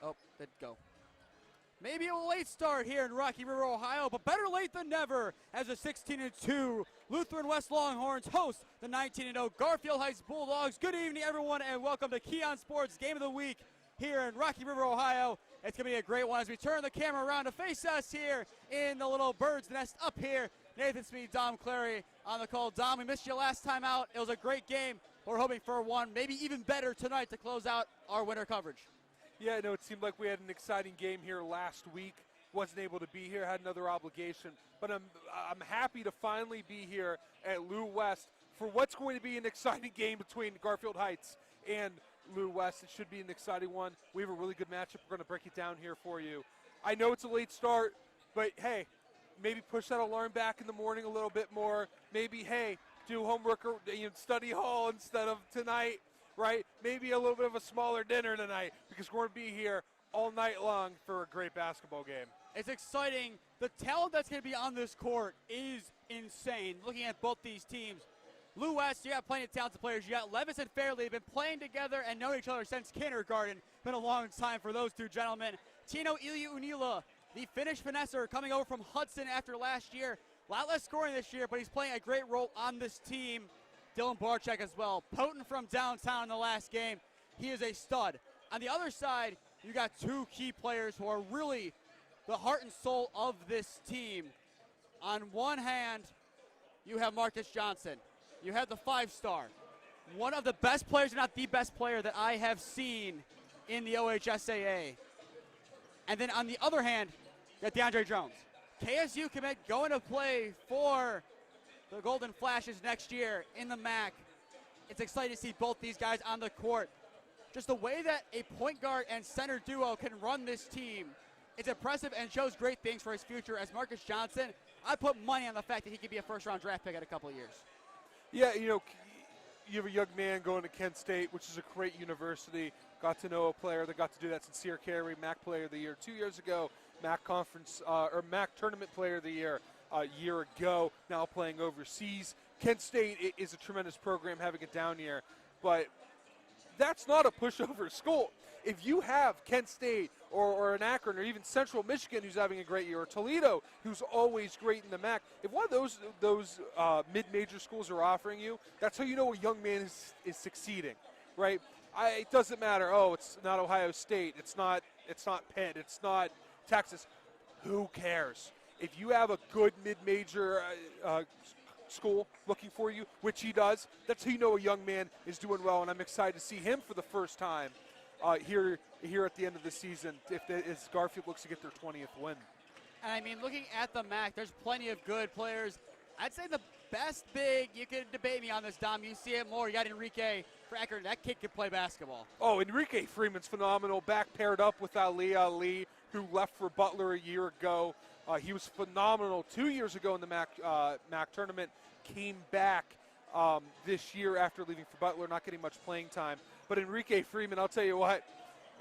Oh, did go. Maybe a late start here in Rocky River, Ohio, but better late than never as the 16-2 Lutheran West Longhorns host the 19-0 Garfield Heights Bulldogs. Good evening, everyone, and welcome to KeeOnSports Game of the Week here in Rocky River, Ohio. It's going to be a great one as we turn the camera around to face us here in the little bird's nest up here. Nathan Smee, Dom Clary on the call. Dom, we missed you last time out. It was a great game. We're hoping for one, maybe even better tonight to close out our winter coverage. Yeah, no, it seemed like we had an exciting game here last week. Wasn't able to be here, had another obligation. But I'm happy to finally be here at Lou West for what's going to be an exciting game between Garfield Heights and Lou West. It should be an exciting one. We have a really good matchup. We're going to break it down here for you. I know it's a late start, but hey, maybe push that alarm back in the morning a little bit more. Maybe, hey, do homework or study hall instead of tonight. Right? Maybe a little bit of a smaller dinner tonight because we're going to be here all night long for a great basketball game. It's exciting. The talent that's going to be on this court is insane. Looking at both these teams, Lou West, you got plenty of talented players. You got Levis and Fairley have been playing together and know each other since kindergarten. Been a long time for those two gentlemen. Tino Iliunila, the Finnish finesser coming over from Hudson after last year. A lot less scoring this year, but he's playing a great role on this team. Dylan Barczyk as well, potent from downtown in the last game. He is a stud. On the other side, you got two key players who are really the heart and soul of this team. On one hand, you have Marcus Johnson. You have the five-star, one of the best players, if not the best player that I have seen in the OHSAA. And then on the other hand, you got DeAndre Jones. KSU commit going to play for the Golden Flashes next year in the MAC. It's exciting to see both these guys on the court. Just the way that a point guard and center duo can run this team, it's impressive and shows great things for his future. As Marcus Johnson, I put money on the fact that he could be a first-round draft pick in a couple of years. Yeah, you have a young man going to Kent State, which is a great university. Got to know a player that got to do that. Sincere Carey, MAC Player of the Year 2 years ago, MAC Conference or MAC Tournament Player of the Year a year ago, now playing overseas. Kent State is a tremendous program having it down here, but that's not a pushover school. If you have Kent State or an Akron or even Central Michigan who's having a great year, or Toledo who's always great in the MAC, if one of those mid-major schools are offering you, that's how you know a young man is succeeding, right? It doesn't matter, it's not Ohio State, it's not Penn, it's not Texas. Who cares? If you have a good mid-major school looking for you, which he does, that's how you know a young man is doing well, and I'm excited to see him for the first time here at the end of the season as Garfield looks to get their 20th win. And I mean, looking at the MAC, there's plenty of good players. I'd say the best big, you could debate me on this, Dom. You see it more. You got Enrique Fracker. That kid can play basketball. Oh, Enrique Freeman's phenomenal. Back paired up with Ali, who left for Butler a year ago. He was phenomenal 2 years ago in the MAC tournament. Came back this year after leaving for Butler, not getting much playing time. But Enrique Freeman, I'll tell you what,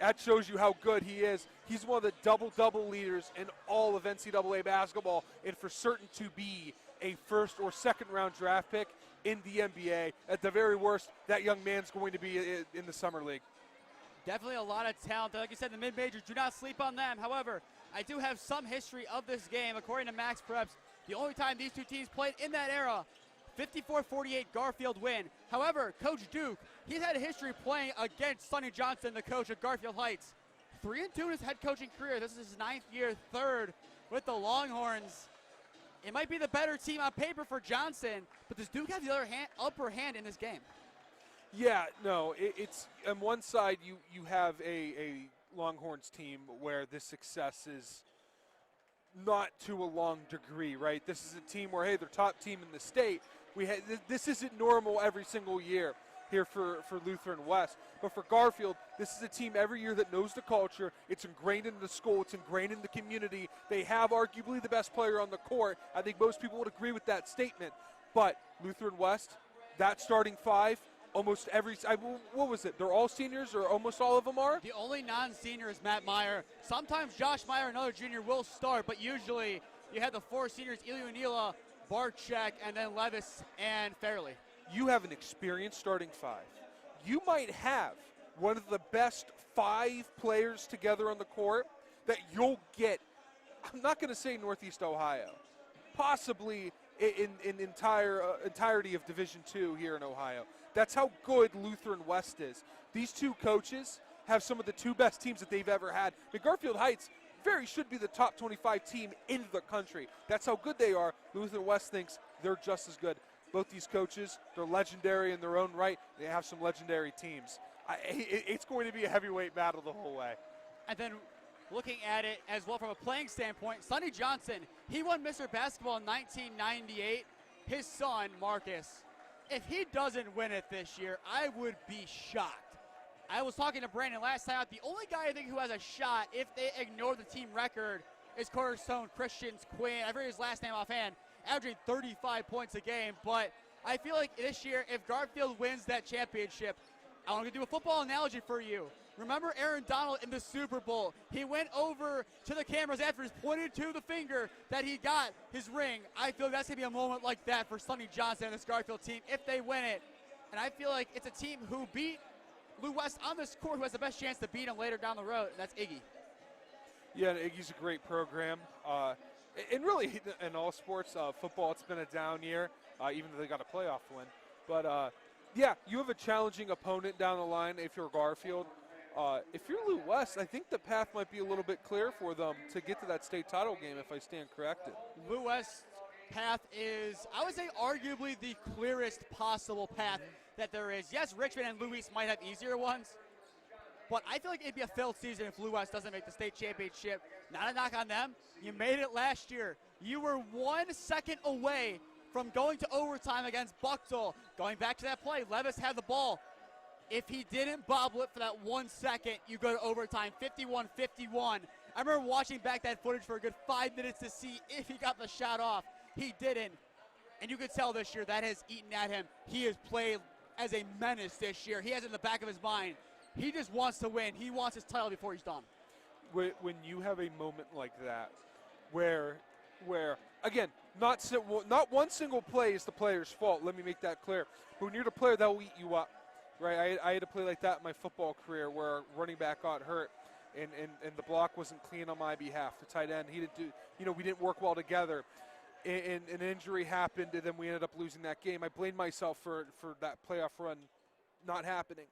that shows you how good he is. He's one of the double-double leaders in all of NCAA basketball, and for certain to be a first or second round draft pick in the NBA. At the very worst, that young man's going to be in the summer league. Definitely a lot of talent. Like you said, the mid-majors, do not sleep on them. However, I do have some history of this game. According to Max Preps, the only time these two teams played in that era, 54-48 Garfield win. However, Coach Duke, he's had a history playing against Sonny Johnson, the coach at Garfield Heights. 3-2 in his head coaching career. This is his 9th year, 3rd with the Longhorns. It might be the better team on paper for Johnson, but does Duke have the upper hand in this game? Yeah, no, it's on one side you have a Longhorns team where this success is not to a long degree, right? This is a team where, hey, they're top team in the state. This isn't normal every single year here for Lutheran West. But for Garfield, this is a team every year that knows the culture. It's ingrained in the school. It's ingrained in the community. They have arguably the best player on the court. I think most people would agree with that statement. But Lutheran West, that starting five, almost every – what was it? They're all seniors or almost all of them are? The only non-senior is Matt Meyer. Sometimes Josh Meyer, another junior, will start, but usually you have the four seniors, Iliunila, Barczyk, and then Levis and Fairley. You have an experienced starting five. You might have one of the best 5 players together on the court that you'll get. I'm not going to say Northeast Ohio, possibly in entirety of Division II here in Ohio. That's how good Lutheran West is. These two coaches have some of the 2 best teams that they've ever had. I mean, Garfield Heights should be the top 25 team in the country. That's how good they are. Lutheran West thinks they're just as good. Both these coaches, they're legendary in their own right. They have some legendary teams. It's going to be a heavyweight battle the whole way. And then looking at it as well from a playing standpoint, Sonny Johnson, he won Mr. Basketball in 1998. His son, Marcus, if he doesn't win it this year, I would be shocked. I was talking to Brandon last time out. The only guy I think who has a shot, if they ignore the team record, is Cornerstone Christian's Quinn. I forget his last name offhand, averaging 35 points a game. But I feel like this year, if Garfield wins that championship, I want to do a football analogy for you. Remember Aaron Donald in the Super Bowl? He went over to the cameras after he's pointed to the finger that he got his ring. I feel that's going to be a moment like that for Sonny Johnson and this Garfield team if they win it. And I feel like it's a team who beat Lou West on this court who has the best chance to beat him later down the road, and that's Iggy. Yeah, and Iggy's a great program. And really, in all sports, football, it's been a down year, even though they got a playoff win. But, yeah, you have a challenging opponent down the line if you're Garfield. If you're Lou West, I think the path might be a little bit clear for them to get to that state title game if I stand corrected. Lou West's path is, I would say, arguably the clearest possible path that there is. Yes, Richmond and Louis might have easier ones, but I feel like it'd be a failed season if Lou West doesn't make the state championship. Not a knock on them. You made it last year. You were 1 second away from going to overtime against Bucktown. Going back to that play, Levis had the ball. If he didn't bobble it for that 1 second, you go to overtime, 51-51. I remember watching back that footage for a good 5 minutes to see if he got the shot off. He didn't. And you could tell this year that has eaten at him. He has played as a menace this year. He has it in the back of his mind. He just wants to win. He wants his title before he's done. When you have a moment like that where again, not one single play is the player's fault. Let me make that clear. But when you're the player, that will eat you up. Right, I had to play like that in my football career where running back got hurt and the block wasn't clean on my behalf. The tight end, he didn't do, we didn't work well together. And an injury happened, and then we ended up losing that game. I blamed myself for that playoff run not happening.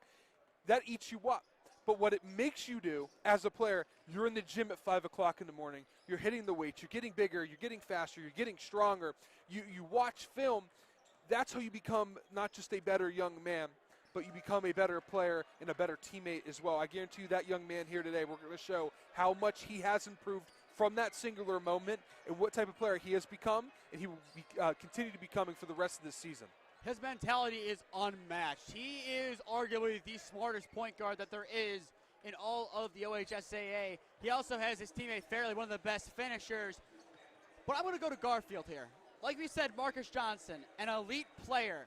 That eats you up. But what it makes you do as a player, you're in the gym at 5 o'clock in the morning. You're hitting the weights. You're getting bigger. You're getting faster. You're getting stronger. You watch film. That's how you become not just a better young man, but you become a better player and a better teammate as well. I guarantee you that young man here today, we're going to show how much he has improved from that singular moment and what type of player he has become, and he will continue to be becoming for the rest of this season. His mentality is unmatched. He is arguably the smartest point guard that there is in all of the OHSAA. He also has his teammate Fairley, one of the best finishers. But I want to go to Garfield here. Like we said, Marcus Johnson, an elite player.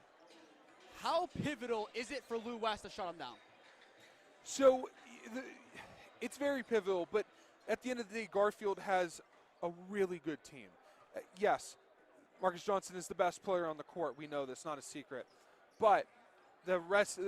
How pivotal is it for Lou West to shut him down? So it's very pivotal, but at the end of the day, Garfield has a really good team. Yes, Marcus Johnson is the best player on the court. We know this, not a secret. But the rest,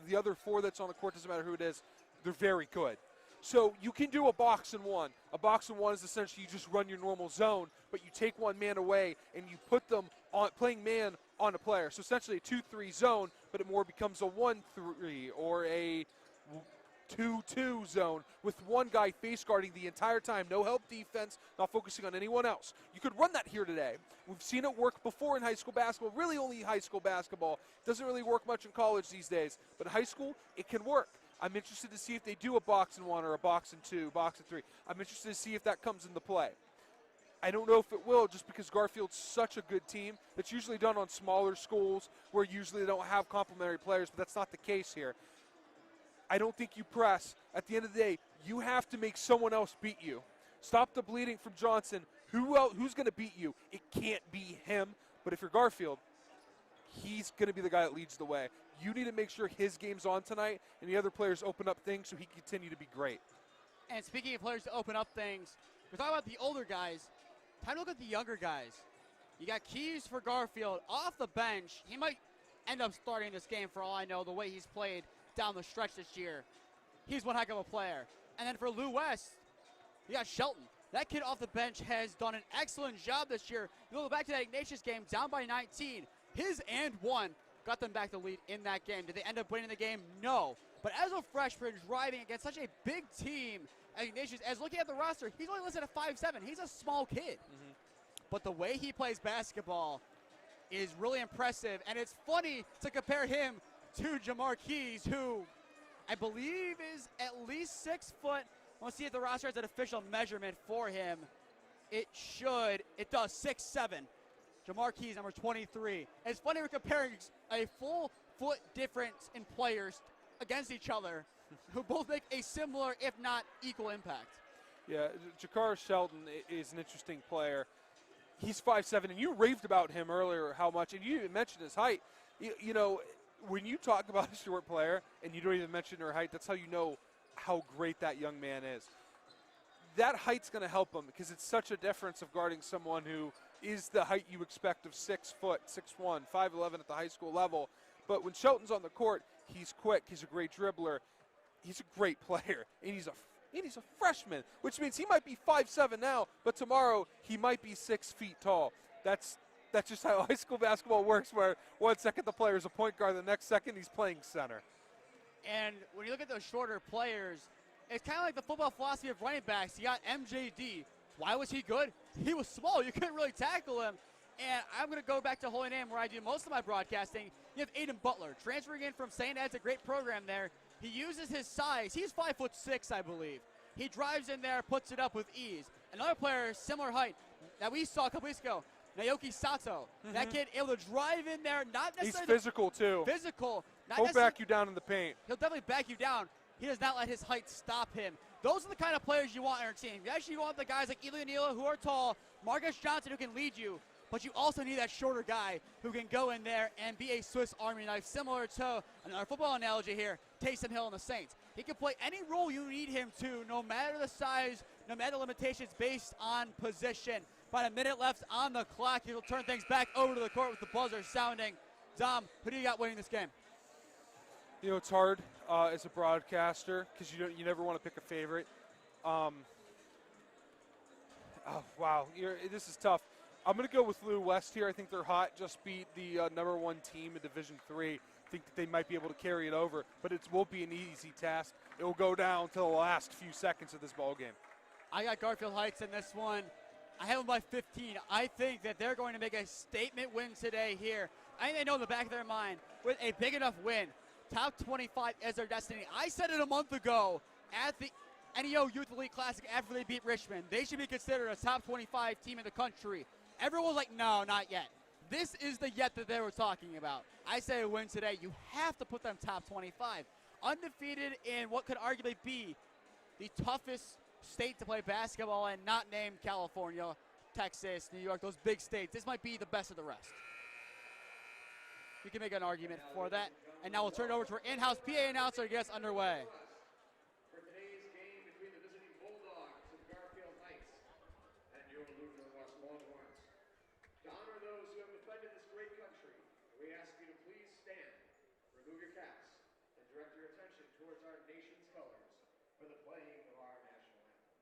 the other 4 that's on the court, doesn't matter who it is, they're very good. So you can do a box and one. A box and one is essentially you just run your normal zone, but you take one man away and you put them on playing man on a player. So essentially a 2-3 zone, but it more becomes a 1-3 or a 2-2 zone with one guy face guarding the entire time. No help defense, not focusing on anyone else. You could run that here today. We've seen it work before in high school basketball, really only high school basketball. It doesn't really work much in college these days, but in high school, it can work. I'm interested to see if they do a box and one or a box and two, box and three. I'm interested to see if that comes into play. I don't know if it will, just because Garfield's such a good team. That's usually done on smaller schools where usually they don't have complementary players, but that's not the case here. I don't think you press. At the end of the day, you have to make someone else beat you. Stop the bleeding from Johnson. Who's going to beat you? It can't be him. But if you're Garfield, he's going to be the guy that leads the way. You need to make sure his game's on tonight and the other players open up things so he can continue to be great. And speaking of players to open up things, we're talking about the older guys. Time to look at the younger guys. You got Keys for Garfield off the bench. He might end up starting this game for all I know, the way he's played down the stretch this year. he's one heck of a player. And then for Lou West, you got Shelton. That kid off the bench has done an excellent job this year. You go back to that Ignatius game, down by 19. His and one got them back to lead in that game. Did they end up winning the game? No. But as a freshman driving against such a big team, Ignatius, as looking at the roster, he's only listed at 5'7". He's a small kid. But the way he plays basketball is really impressive. And it's funny to compare him to Jamar Keys, who I believe is at least 6 foot. We'll see if the roster has an official measurement for him. It does, 6'7". Jamar Keys, number 23. And it's funny we're comparing a full foot difference in players against each other who both make a similar, if not equal, impact. Yeah, Jakar Shelton is an interesting player. He's 5'7", and you raved about him earlier how much, and you even mentioned his height. You know, when you talk about a short player and you don't even mention their height, that's how you know how great that young man is. That height's going to help him because it's such a difference of guarding someone who is the height you expect of 6 foot, 6'1", 5'11" at the high school level. But when Shelton's on the court, he's quick, he's a great dribbler, he's a great player, and he's a freshman, which means he might be 5'7" now, but tomorrow he might be 6 feet tall. That's just how high school basketball works, where 1 second the player's a point guard, the next second he's playing center. And when you look at those shorter players, it's kind of like the football philosophy of running backs. You got MJD. Why was he good? He was small. You couldn't really tackle him. And I'm going to go back to Holy Name, where I do most of my broadcasting. You have Aiden Butler transferring in from St. Ed's, a great program there. He uses his size. He's 5'6", I believe. He drives in there, puts it up with ease. Another player, similar height, that we saw a couple weeks ago, Naoki Sato. That kid able to drive in there, not necessarily. He's physical, too. Physical. He'll back you down in the paint. He'll definitely back you down. He does not let his height stop him. Those are the kind of players you want on your team. You actually want the guys like Eli Anila who are tall, Marcus Johnson who can lead you, but you also need that shorter guy who can go in there and be a Swiss Army knife, similar to another football analogy here, Taysom Hill and the Saints. He can play any role you need him to, no matter the size, no matter the limitations based on position. About a minute left on the clock. He'll turn things back over to the court with the buzzer sounding. Dom, who do you got winning this game? You know, it's hard as a broadcaster because you never want to pick a favorite. Oh, wow, this is tough. I'm going to go with Lou West here. I think they're hot. Just beat the #1 team in Division III. I think that they might be able to carry it over, but it won't be an easy task. It will go down to the last few seconds of this ball game. I got Garfield Heights in this one. I have them by 15. I think that they're going to make a statement win today here. I think they know in the back of their mind, with a big enough win, top 25 is their destiny. I said it a month ago at the NEO Youth Elite Classic after they beat Richmond. They should be considered a top 25 team in the country. Everyone was like, no, not yet. This is the yet that they were talking about. I say a win today. You have to put them top 25. Undefeated in what could arguably be the toughest state to play basketball in, not named California, Texas, New York, those big states. This might be the best of the rest. We can make an argument for that. And now we'll turn it over to our in-house PA announcer to get us underway. For today's game between the visiting Bulldogs of Garfield Heights and your Lutheran West Longhorns. To honor those who have defended this great country, we ask you to please stand, remove your caps, and direct your attention towards our nation's colors for the playing of our national anthem.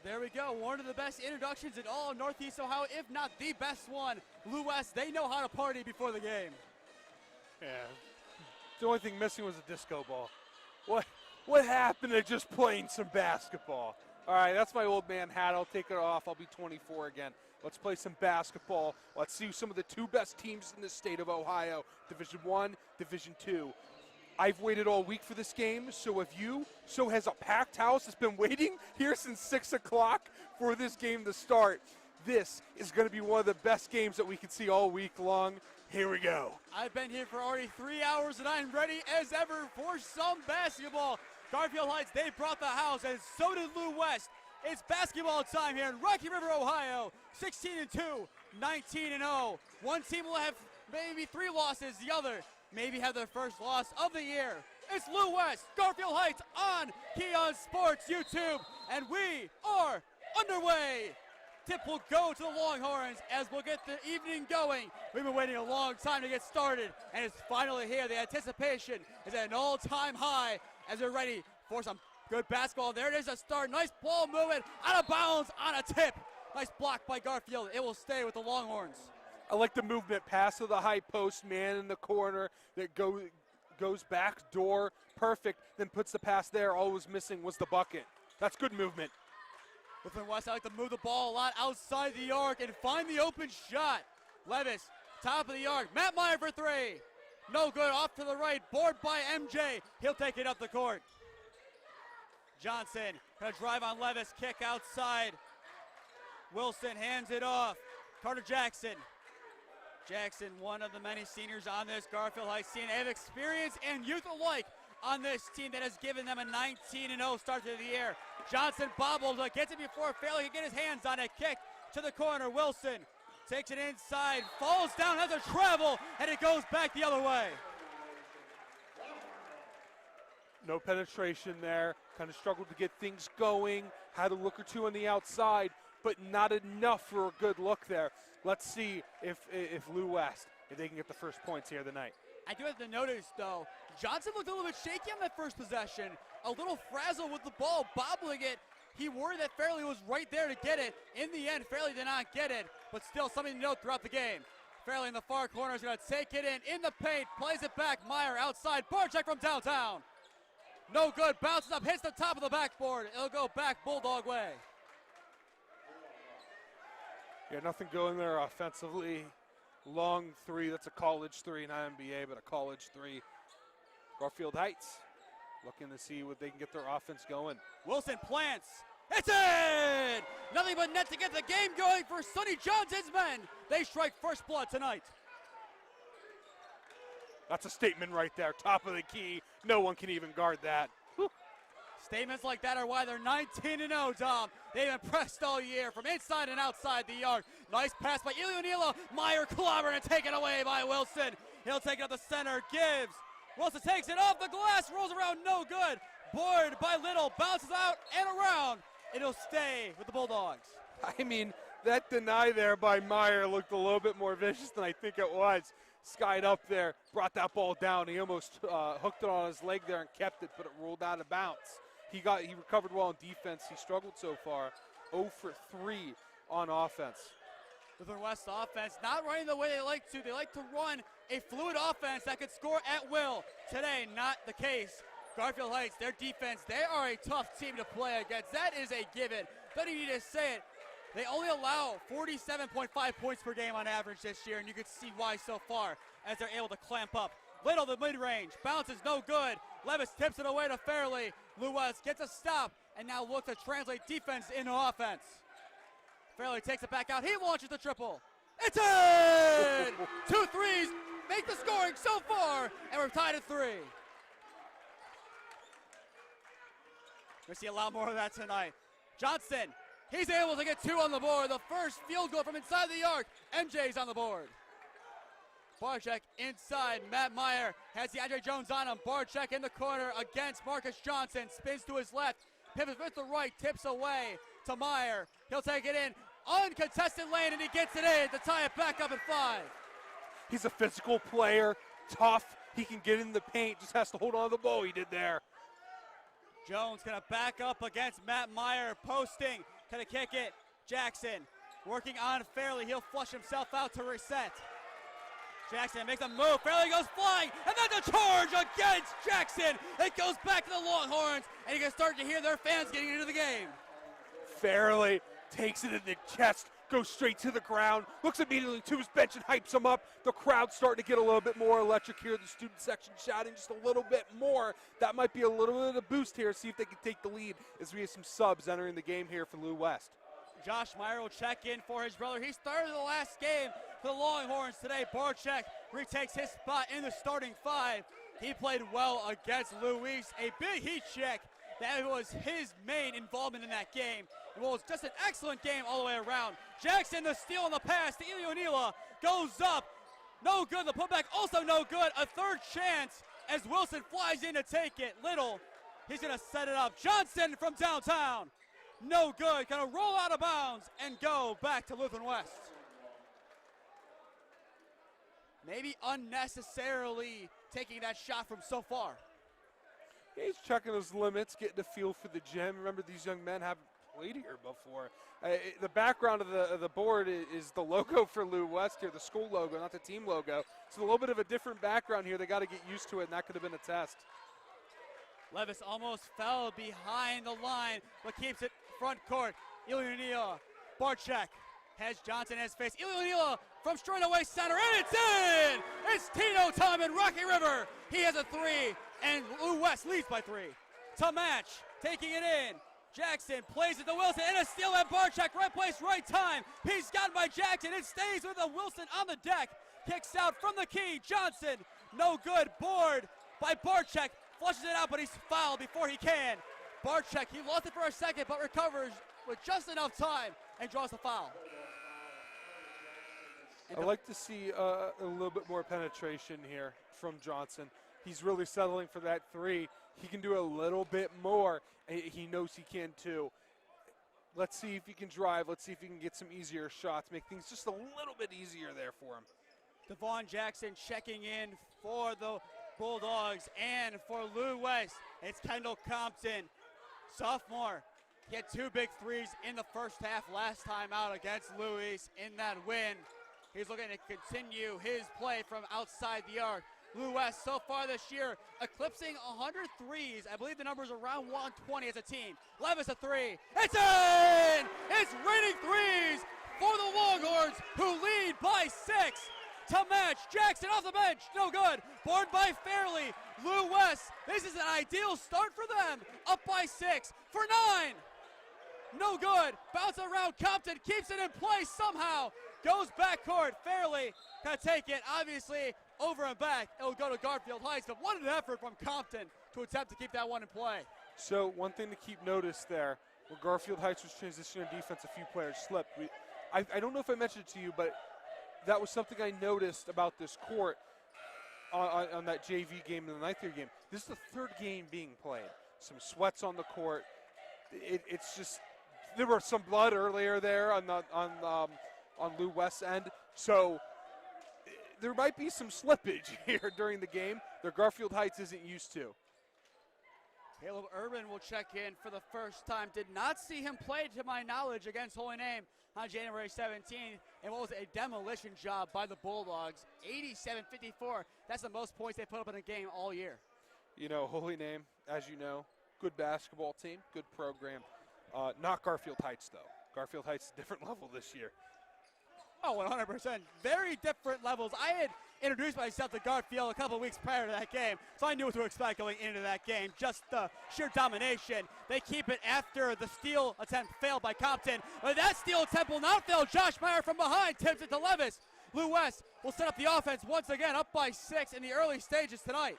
There we go. One of the best introductions in all of Northeast Ohio, if not the best one. Lou West, they know how to party before the game. Yeah. The only thing missing was a disco ball. What happened to just playing some basketball? All right, that's my old man hat. I'll take it off. I'll be 24 again. Let's play some basketball. Let's see some of the two best teams in the state of Ohio, Division I, Division II. I've waited all week for this game, so if you so has a packed house that's been waiting here since 6 o'clock for this game to start, this is going to be one of the best games that we can see all week long. Here we go. I've been here for already 3 hours, and I'm ready as ever for some basketball. Garfield Heights, they brought the house, and so did Lou West. It's basketball time here in Rocky River, Ohio. 16-2, 19-0. One team will have maybe 3 losses. The other maybe have their first loss of the year. It's Lou West, Garfield Heights on KeeOnSports YouTube, and we are underway. Tip will go to the Longhorns as we'll get the evening going. We've been waiting a long time to get started, and it's finally here. The anticipation is at an all-time high as we're ready for some good basketball. There it is, a start. Nice ball movement out of bounds on a tip. Nice block by Garfield. It will stay with the Longhorns. I like the movement, pass to the high post, man in the corner that goes back door, perfect, then puts the pass there. All was missing was the bucket. That's good movement. Lutheran West, I like to move the ball a lot outside the arc and find the open shot. Levis, top of the arc. Matt Meyer for 3. No good, off to the right, board by MJ. He'll take it up the court. Johnson, gonna drive on Levis, kick outside. Wilson hands it off. Carter Jackson. Jackson, one of the many seniors on this Garfield Heights team. They have experience and youth alike on this team that has given them a 19-0 start to the year. Johnson bobbles, gets it before Fairley can get his hands on it. Kick to the corner. Wilson takes it inside, falls down, has a travel, and it goes back the other way. No penetration there. Kind of struggled to get things going. Had a look or two on the outside, but not enough for a good look there. Let's see if Lou West, if they can get the first points here tonight. I do have to notice, though, Johnson looked a little bit shaky on that first possession. A little frazzled with the ball, bobbling it. He worried that Fairley was right there to get it. In the end, Fairley did not get it, but still something to note throughout the game. Fairley in the far corner is going to take it in the paint, plays it back. Meyer outside, bar check from downtown. No good, bounces up, hits the top of the backboard. It'll go back Bulldog way. Yeah, nothing going there offensively. Long 3, that's a college 3, not NBA, but a college 3. Garfield Heights looking to see what they can get their offense going. Wilson plants. It's in! Nothing but net to get the game going for Sonny Johnson's men. They strike first blood tonight. That's a statement right there, top of the key. No one can even guard that. Whew. Statements like that are why they're 19-0, Dom. They've impressed all year from inside and outside the arc. Nice pass by Ilionilo. Meyer clobbering and taken away by Wilson. He'll take it up the center, gives. Wilson takes it off the glass, rolls around, no good. Board by Little, bounces out and around. It'll stay with the Bulldogs. I mean, that deny there by Meyer looked a little bit more vicious than I think it was. Skied up there, brought that ball down. He almost hooked it on his leg there and kept it, but it rolled out of bounds. He recovered well in defense. He struggled so far. 0 for 3 on offense. Lutheran West offense not running the way they like to. They like to run a fluid offense that could score at will. Today, not the case. Garfield Heights, their defense, they are a tough team to play against. That is a given. Don't even need to say it. They only allow 47.5 points per game on average this year, and you can see why so far as they're able to clamp up. Little, the mid-range, bounces no good. Levis tips it away to Fairley. Lou West gets a stop, and now look to translate defense into offense. Fairley takes it back out. He launches the triple. It's in! 2 threes make the scoring so far, and we're tied at 3. We're see a lot more of that tonight. Johnson, he's able to get 2 on the board. The first field goal from inside the arc. MJ's on the board. Barczyk inside. Matt Meyer has the Andre Jones on him. Barczyk in the corner against Marcus Johnson. Spins to his left. Pivots with the right. Tips away to Meyer. He'll take it in. Uncontested lane, and he gets it in to tie it back up at 5. He's a physical player. Tough. He can get in the paint. Just has to hold on to the ball. He did there. Jones gonna back up against Matt Meyer, posting. Gonna kick it. Jackson working on Fairley. He'll flush himself out to reset. Jackson makes a move. Fairley goes flying, and then the charge against Jackson. It goes back to the Longhorns, and you can start to hear their fans getting into the game. Fairley takes it in the chest, goes straight to the ground, looks immediately to his bench and hypes him up. The crowd's starting to get a little bit more electric here. The student section shouting just a little bit more. That might be a little bit of a boost here. See if they can take the lead as we have some subs entering the game here for Lou West. Josh Meyer will check in for his brother. He started the last game for the Longhorns today. Barczyk retakes his spot in the starting five. He played well against Luis. A big heat check. That was his main involvement in that game. It was just an excellent game all the way around. Jackson, the steal on the pass to Ilionila, goes up. No good. The putback also no good. A third chance as Wilson flies in to take it. Little, he's going to set it up. Johnson from downtown. No good. Going to roll out of bounds and go back to Lutheran West. Maybe unnecessarily taking that shot from so far. He's checking his limits, getting a feel for the gym. Remember, these young men haven't played here before. The background of the board is the logo for Lou West here, the school logo, not the team logo. So a little bit of a different background here. They got to get used to it, and that could have been a test. Levis almost fell behind the line, but keeps it front court. Ilionila, Barczyk has Johnson in his face. Ilionila from straightaway center, and it's in! It's Tino time in Rocky River. He has a three, and Lou West leads by three. To match, taking it in. Jackson plays it to Wilson, and a steal at Barczyk. Right place, right time. He's gotten by Jackson. It stays with a Wilson on the deck. Kicks out from the key. Johnson, no good. Board by Barczyk. Flushes it out, but he's fouled before he can. Barczyk, he lost it for a second, but recovers with just enough time and draws the foul. I'd like to see a little bit more penetration here from Johnson. He's really settling for that three. He can do a little bit more. He knows he can too. Let's see if he can drive. Let's see if he can get some easier shots, make things just a little bit easier there for him. Devon Jackson checking in for the Bulldogs and for Lou West. It's Kendall Compton, sophomore. He had two big threes in the first half last time out against Luis in that win. He's looking to continue his play from outside the arc. Lou West so far this year eclipsing 100 threes. I believe the number's around 120 as a team. Levis a three. It's in! It's raining threes for the Longhorns, who lead by 6. To match, Jackson off the bench, no good. Board by Fairley. Lou West, this is an ideal start for them. Up by 6 for 9. No good. Bounce around Compton, keeps it in place somehow. Goes backcourt. Fairley gonna take it, obviously over and back. It'll go to Garfield Heights, but what an effort from Compton to attempt to keep that one in play. So one thing to keep notice there, when Garfield Heights was transitioning defense, a few players slipped. I don't know if I mentioned it to you, but that was something I noticed about this court on that JV game and the ninth year game. This is the third game being played. Some sweats on the court. It's just, there was some blood earlier there on Lou West's end. So there might be some slippage here during the game that Garfield Heights isn't used to. Caleb Urban will check in for the first time. Did not see him play, to my knowledge, against Holy Name on January 17th. And what was a demolition job by the Bulldogs. 87-54. That's the most points they put up in a game all year. You know, Holy Name, as you know, good basketball team, good program. Not Garfield Heights, though. Garfield Heights is a different level this year. Oh, 100%. Very different levels. I had introduced myself to Garfield a couple weeks prior to that game, so I knew what to expect going into that game. Just the sheer domination. They keep it after the steal attempt failed by Compton. But that steal attempt will not fail. Josh Meyer from behind tips it to Levis. Lou West will set up the offense once again, up by 6 in the early stages tonight.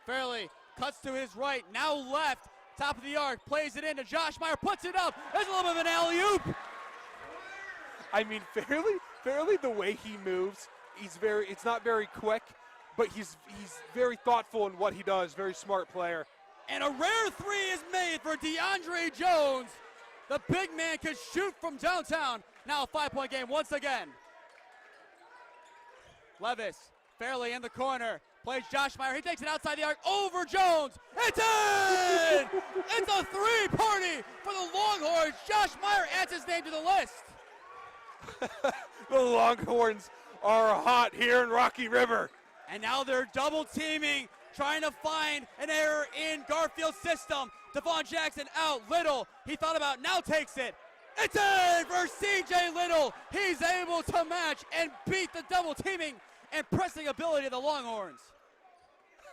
Fairley cuts to his right, now left, top of the arc, plays it into Josh Meyer, puts it up. There's a little bit of an alley-oop. I mean, Fairley, the way he moves, it's not very quick, but he's very thoughtful in what he does, very smart player. And a rare three is made for DeAndre Jones. The big man can shoot from downtown. Now a 5-point game once again. Levis, Fairley in the corner, Plays Josh Meyer. He takes it outside the arc over Jones. It's in! It's a three-party for the Longhorns. Josh Meyer adds his name to the list. The Longhorns are hot here in Rocky River. And now they're double teaming, trying to find an error in Garfield's system. Devon Jackson out. Little, he thought about, now takes it. It's in for C.J. Little. He's able to match and beat the double teaming and pressing ability of the Longhorns.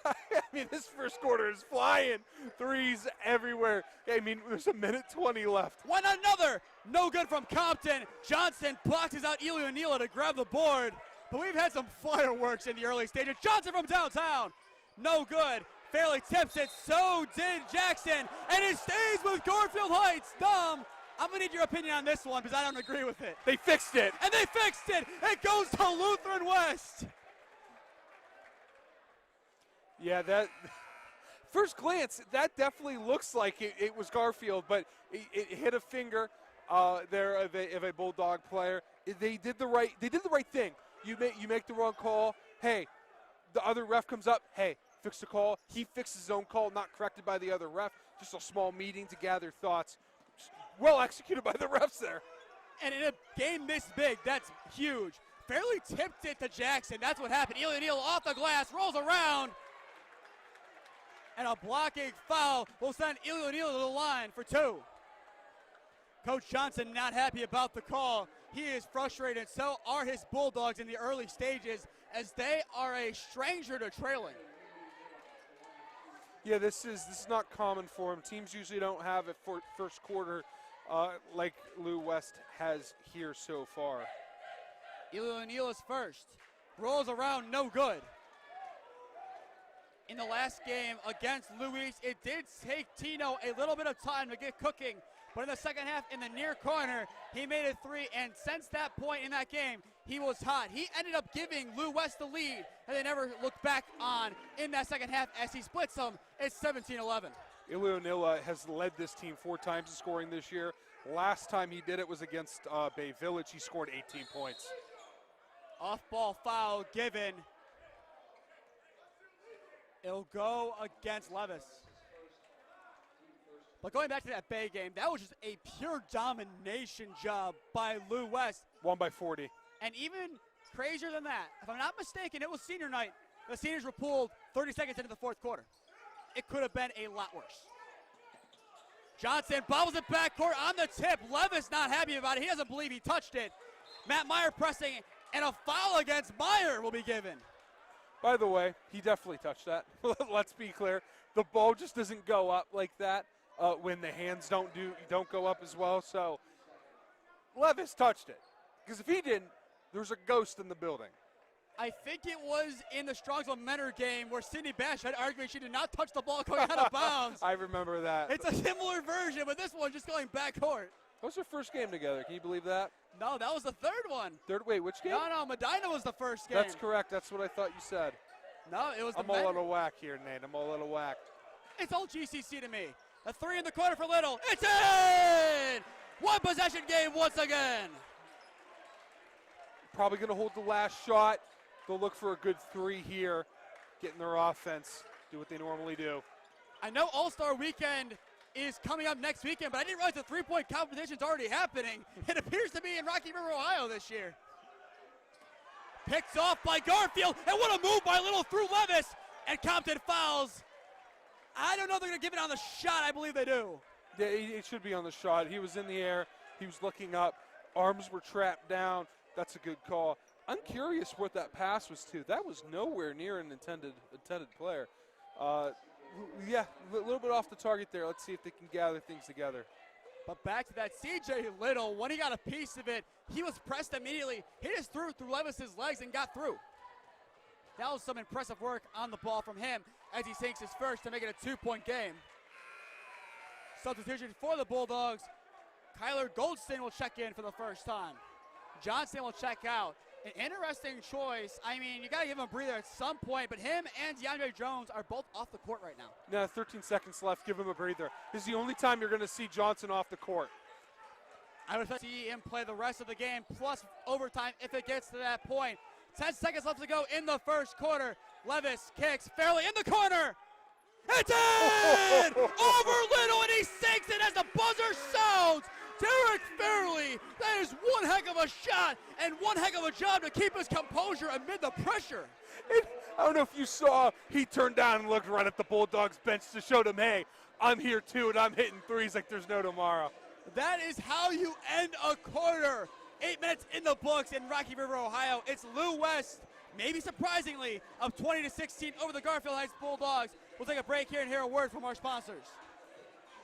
I mean, this first quarter is flying. Threes everywhere. I mean, there's a minute 20 left. One another. No good from Compton. Johnson boxes out Eli O'Neill to grab the board. But we've had some fireworks in the early stages. Johnson from downtown. No good. Fairley tips it. So did Jackson. And it stays with Garfield Heights. Dom, I'm going to need your opinion on this one because I don't agree with it. They fixed it. And they fixed it. It goes to Lutheran West. Yeah, that first glance, that definitely looks like it was Garfield, but it hit a finger there of a Bulldog player. They did the right thing. You make the wrong call. Hey, the other ref comes up. Hey, fix the call. He fixes his own call, not corrected by the other ref. Just a small meeting to gather thoughts. Well executed by the refs there. And in a game this big, that's huge. Fairley tipped it to Jackson. That's what happened. Eli O'Neill off the glass, rolls around. And a blocking foul will send Eli O'Neill to the line for two. Coach Johnson not happy about the call. He is frustrated. So are his Bulldogs in the early stages as they are a stranger to trailing. Yeah, this is not common for him. Teams usually don't have a first quarter like Lou West has here so far. Eli O'Neill is first. Rolls around, no good. In the last game against Luis, it did take Tino a little bit of time to get cooking. But in the second half, in the near corner, he made a three. And since that point in that game, he was hot. He ended up giving Lou West the lead, and they never looked back on in that second half as he splits them. It's 17-11. Eli O'Neill has led this team 4 times in scoring this year. Last time he did it was against Bay Village. He scored 18 points. Off-ball foul given. It'll go against Levis. But going back to that Bay game, that was just a pure domination job by Lou West. Won by 40. And even crazier than that, if I'm not mistaken, it was senior night. The seniors were pulled 30 seconds into the fourth quarter. It could have been a lot worse. Johnson bobbles it backcourt on the tip. Levis not happy about it. He doesn't believe he touched it. Matt Meyer pressing, and a foul against Meyer will be given. By the way, he definitely touched that. Let's be clear. The ball just doesn't go up like that when the hands don't go up as well. So Levis touched it. Because if he didn't, there's a ghost in the building. I think it was in the Strongsville Menor game where Sydney Bash had argued she did not touch the ball going out of bounds. I remember that. It's a similar version, but this one just going backcourt. That was their first game together. Can you believe that? No, that was the third one. Wait, which game? No, Medina was the first game. That's correct. That's what I thought you said. No, it was the I'm all out of whack here, Nate. I'm all out of whack. It's all GCC to me. A three in the corner for Little. It's in! One possession game once again. Probably going to hold the last shot. They'll look for a good three here, getting their offense, do what they normally do. I know All-Star Weekend is coming up next weekend, but I didn't realize the three-point competition's already happening. It appears to be in Rocky River, Ohio this year. Picked off by Garfield, and what a move by Little through Levis, and Compton fouls. I don't know if they're going to give it on the shot. I believe they do. Yeah, it should be on the shot. He was in the air. He was looking up. Arms were trapped down. That's a good call. I'm curious what that pass was to. That was nowhere near an intended player. Yeah, a little bit off the target there. Let's see if they can gather things together. But back to that C.J. Little, when he got a piece of it, he was pressed immediately. He just threw it through Levis's legs and got through. That was some impressive work on the ball from him as he sinks his first to make it a 2-point game. Substitution for the Bulldogs. Kyler Goldstein will check in for the first time. Johnson will check out. An interesting choice. I mean, you got to give him a breather at some point, but him and DeAndre Jones are both off the court right now. Now, 13 seconds left. Give him a breather. This is the only time you're going to see Johnson off the court. I would see him play the rest of the game, plus overtime if it gets to that point. 10 seconds left to go in the first quarter. Levis kicks, Fairley in the corner. It's in! Over Little, and he sinks it as the buzzer sounds. Derek Fairley, that is one heck of a shot and one heck of a job to keep his composure amid the pressure. I don't know if you saw, he turned down and looked right at the Bulldogs bench to show them, hey, I'm here too, and I'm hitting threes like there's no tomorrow. That is how you end a quarter. 8 minutes in the books in Rocky River, Ohio. It's Lou West, maybe surprisingly, up 20-16 over the Garfield Heights Bulldogs. We'll take a break here and hear a word from our sponsors.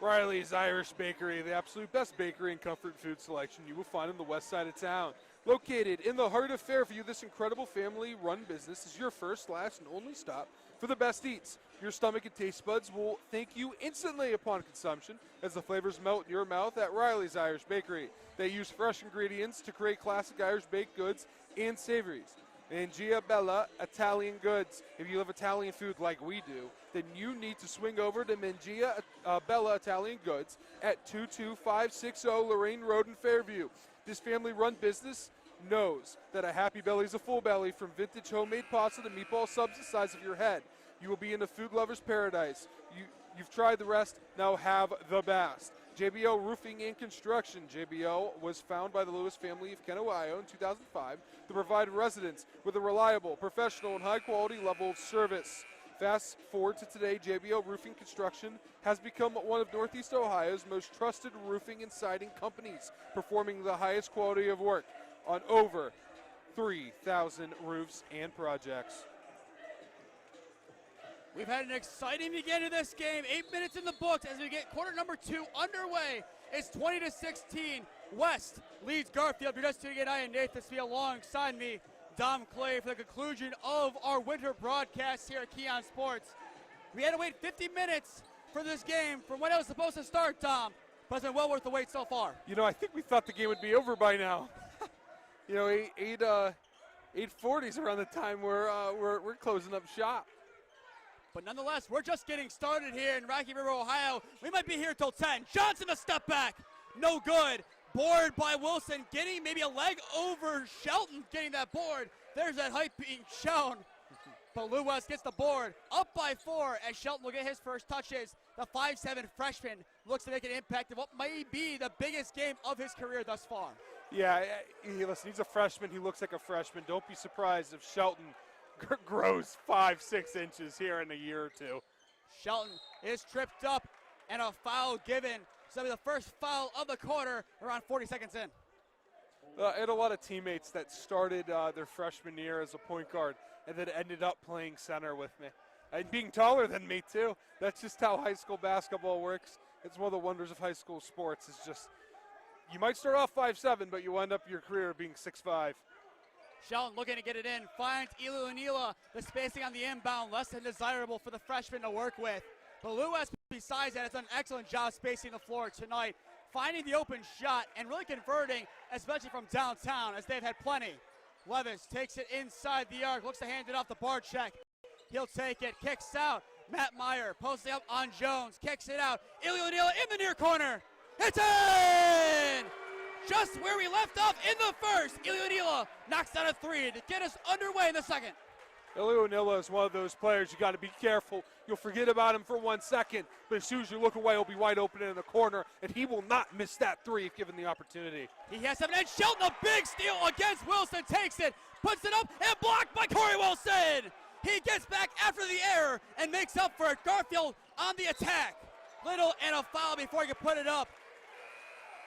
Riley's Irish Bakery, the absolute best bakery and comfort food selection you will find on the west side of town. Located in the heart of Fairview, this incredible family-run business is your first, last, and only stop for the best eats. Your stomach and taste buds will thank you instantly upon consumption as the flavors melt in your mouth at Riley's Irish Bakery. They use fresh ingredients to create classic Irish baked goods and savories. Mangia Bella Italian Goods. If you love Italian food like we do, then you need to swing over to Mangia Bella Italian Goods at 22560 Lorraine Road in Fairview. This family-run business knows that a happy belly is a full belly, from vintage homemade pasta to meatball subs the size of your head. You will be in a food lover's paradise. You've tried the rest, now have the best. JBO Roofing and Construction. JBO was founded by the Lewis family of Kent, Ohio in 2005 to provide residents with a reliable, professional, and high-quality level of service. Fast forward to today, JBO Roofing Construction has become one of Northeast Ohio's most trusted roofing and siding companies, performing the highest quality of work on over 3,000 roofs and projects. We've had an exciting beginning of this game. 8 minutes in the books as we get quarter number 2 underway. It's 20-16. West leads Garfield. You're just tuning in. I am Nathan Smee alongside me, Dom Clay, for the conclusion of our winter broadcast here at KeeOnSports. We had to wait 50 minutes for this game from when it was supposed to start, Dom, but it's been well worth the wait so far. You know, I think we thought the game would be over by now. You know, 8:40 is around the time we're closing up shop. But nonetheless, we're just getting started here in Rocky River, Ohio. We might be here till 10. Johnson, a step back. No good. Board by Wilson, getting maybe a leg over Shelton, getting that board. There's that height being shown. But Lou West gets the board, up by 4 as Shelton will get his first touches. The 5'7" freshman looks to make an impact of what may be the biggest game of his career thus far. Yeah, listen, he's a freshman. He looks like a freshman. Don't be surprised if Shelton grows 5-6 inches here in a year or two. Shelton is tripped up and a foul given. So that'll be the first foul of the quarter around 40 seconds in. I had a lot of teammates that started their freshman year as a point guard and then ended up playing center with me. And being taller than me too. That's just how high school basketball works. It's one of the wonders of high school sports. It's just, you might start off 5'7", but you end up your career being 6'5". Shelton looking to get it in, finds Iluanila. The spacing on the inbound, less than desirable for the freshman to work with. But Lou West, besides that, has done an excellent job spacing the floor tonight, finding the open shot and really converting, especially from downtown, as they've had plenty. Levis takes it inside the arc, looks to hand it off to Barczyk. He'll take it, kicks out. Matt Meyer posting up on Jones, kicks it out. Iluanila in the near corner. It's in! Just where we left off in the first. Iluanila knocks down a 3 to get us underway in the second. Iluanila is one of those players you got to be careful. You'll forget about him for 1 second, but as soon as you look away, he'll be wide open in the corner, and he will not miss that 3 if given the opportunity. He has 7, and Shelton, a big steal against Wilson, takes it, puts it up, and blocked by Corey Wilson. He gets back after the error and makes up for it. Garfield on the attack. Little and a foul before he can put it up.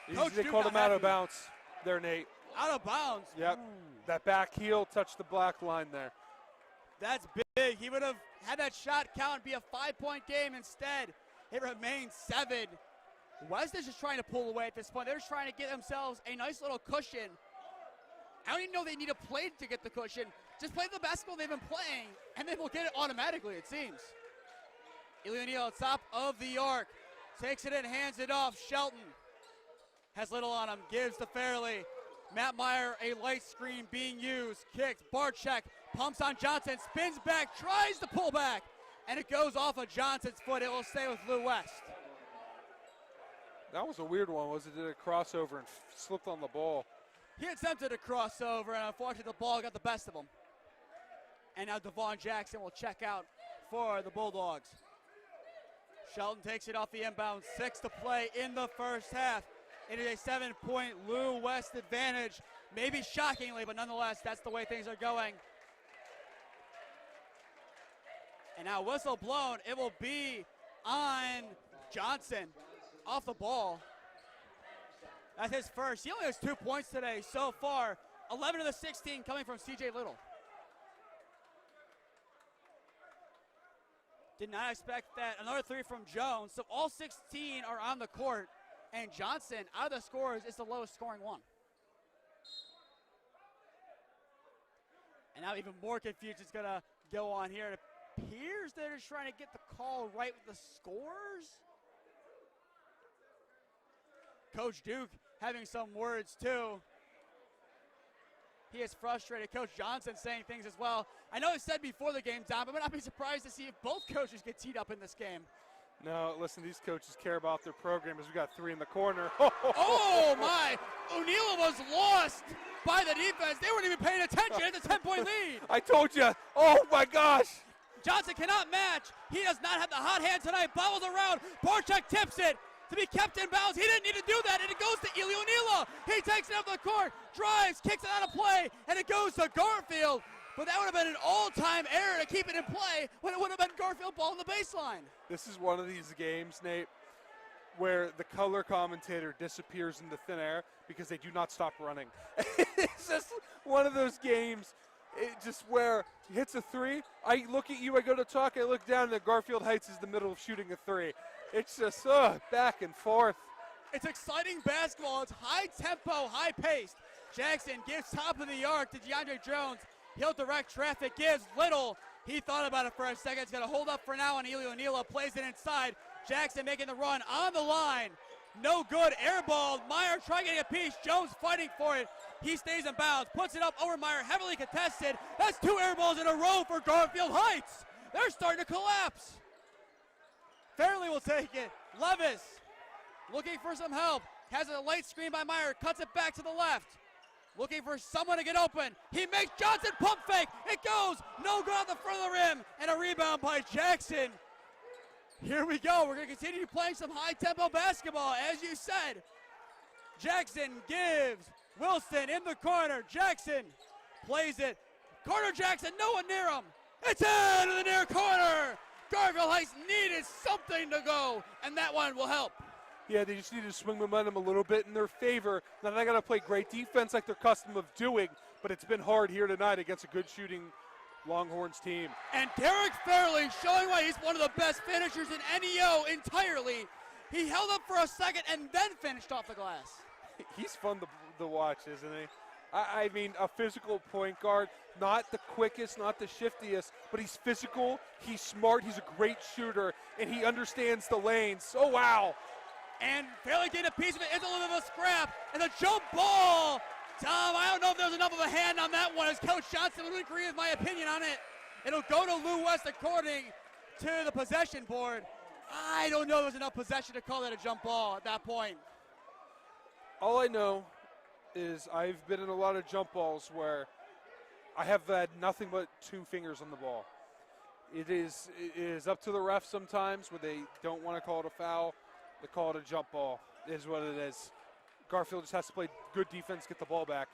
They called him out of bounds there, Nate. Out of bounds? Yep. Ooh. That back heel touched the black line there. That's big. He would have had that shot count be a 5-point game. Instead, it remains 7. West is just trying to pull away at this point. They're just trying to get themselves a nice little cushion. I don't even know they need a play to get the cushion. Just play the basketball they've been playing, and then we'll get it automatically, it seems. Iluanila top of the arc. Takes it in, hands it off. Shelton has Little on him, gives to Fairley. Matt Meyer, a light screen being used. Kicks, Barczyk pumps on Johnson, spins back, tries to pull back, and it goes off of Johnson's foot. It will stay with Lou West. That was a weird one, was it? Did a crossover and slipped on the ball. He attempted a crossover, and unfortunately the ball got the best of him. And now Devon Jackson will check out for the Bulldogs. Shelton takes it off the inbound. 6 to play in the first half. It is a 7-point Lou West advantage. Maybe shockingly, but nonetheless, that's the way things are going. And now whistle blown. It will be on Johnson off the ball. That's his first. He only has 2 points today so far. 11 of the 16 coming from C.J. Little. Did not expect that. Another 3 from Jones. So all 16 are on the court. And Johnson, out of the scores, is the lowest scoring one. And now even more confusion is going to go on here. It appears they're just trying to get the call right with the scores. Coach Duke having some words too. He is frustrated. Coach Johnson saying things as well. I know I said before the game, Don, but I would not be surprised to see if both coaches get teed up in this game. No, listen, these coaches care about their program as we got 3 in the corner. Oh, my. O'Neill was lost by the defense. They weren't even paying attention. It's a 10-point lead. I told you. Oh, my gosh. Johnson cannot match. He does not have the hot hand tonight. Bobbles around. Barchuk tips it to be kept in bounds. He didn't need to do that, and it goes to Eli O'Neill. He takes it up the court, drives, kicks it out of play, and it goes to Garfield. But that would have been an all-time error to keep it in play when it would have been Garfield ball in the baseline. This is one of these games, Nate, where the color commentator disappears into thin air because they do not stop running. It's just one of those games where he hits a 3. I look at you, I go to talk, I look down, and Garfield Heights is the middle of shooting a 3. It's just back and forth. It's exciting basketball. It's high tempo, high paced. Jackson gives top of the arc to DeAndre Jones. He'll direct traffic, gives Little. He thought about it for a second. He's going to hold up for now, and Eli O'Neill plays it inside. Jackson making the run on the line. No good. Air ball. Meyer trying to get a piece. Jones fighting for it. He stays in bounds. Puts it up over Meyer. Heavily contested. That's 2 air balls in a row for Garfield Heights. They're starting to collapse. Fairley will take it. Levis looking for some help. Has a late screen by Meyer. Cuts it back to the left. Looking for someone to get open. He makes Johnson pump fake. It goes. No good on the front of the rim. And a rebound by Jackson. Here we go. We're going to continue playing some high-tempo basketball, as you said. Jackson gives Wilson in the corner. Jackson plays it. Carter Jackson, no one near him. It's into the near corner. Garfield Heights needed something to go, and that one will help. Yeah, they just need to swing momentum a little bit in their favor. Now they got to play great defense like they're accustomed of doing, but it's been hard here tonight against a good shooting Longhorns team. And Derek Fairley showing why he's one of the best finishers in NEO entirely. He held up for a second and then finished off the glass. He's fun to watch, isn't he? I mean, a physical point guard, not the quickest, not the shiftiest, but he's physical, he's smart, he's a great shooter, and he understands the lanes. Oh, wow. And Fairley getting a piece of it. It's a little bit of a scrap. And the jump ball. Tom, I don't know if there's enough of a hand on that one, as Coach Johnson would agree with my opinion on it. It'll go to Lou West according to the possession board. I don't know if there's enough possession to call that a jump ball at that point. All I know is I've been in a lot of jump balls where I have had nothing but 2 fingers on the ball. It is up to the ref sometimes when they don't want to call it a foul. They call it a jump ball. It is what it is. Garfield just has to play good defense, get the ball back.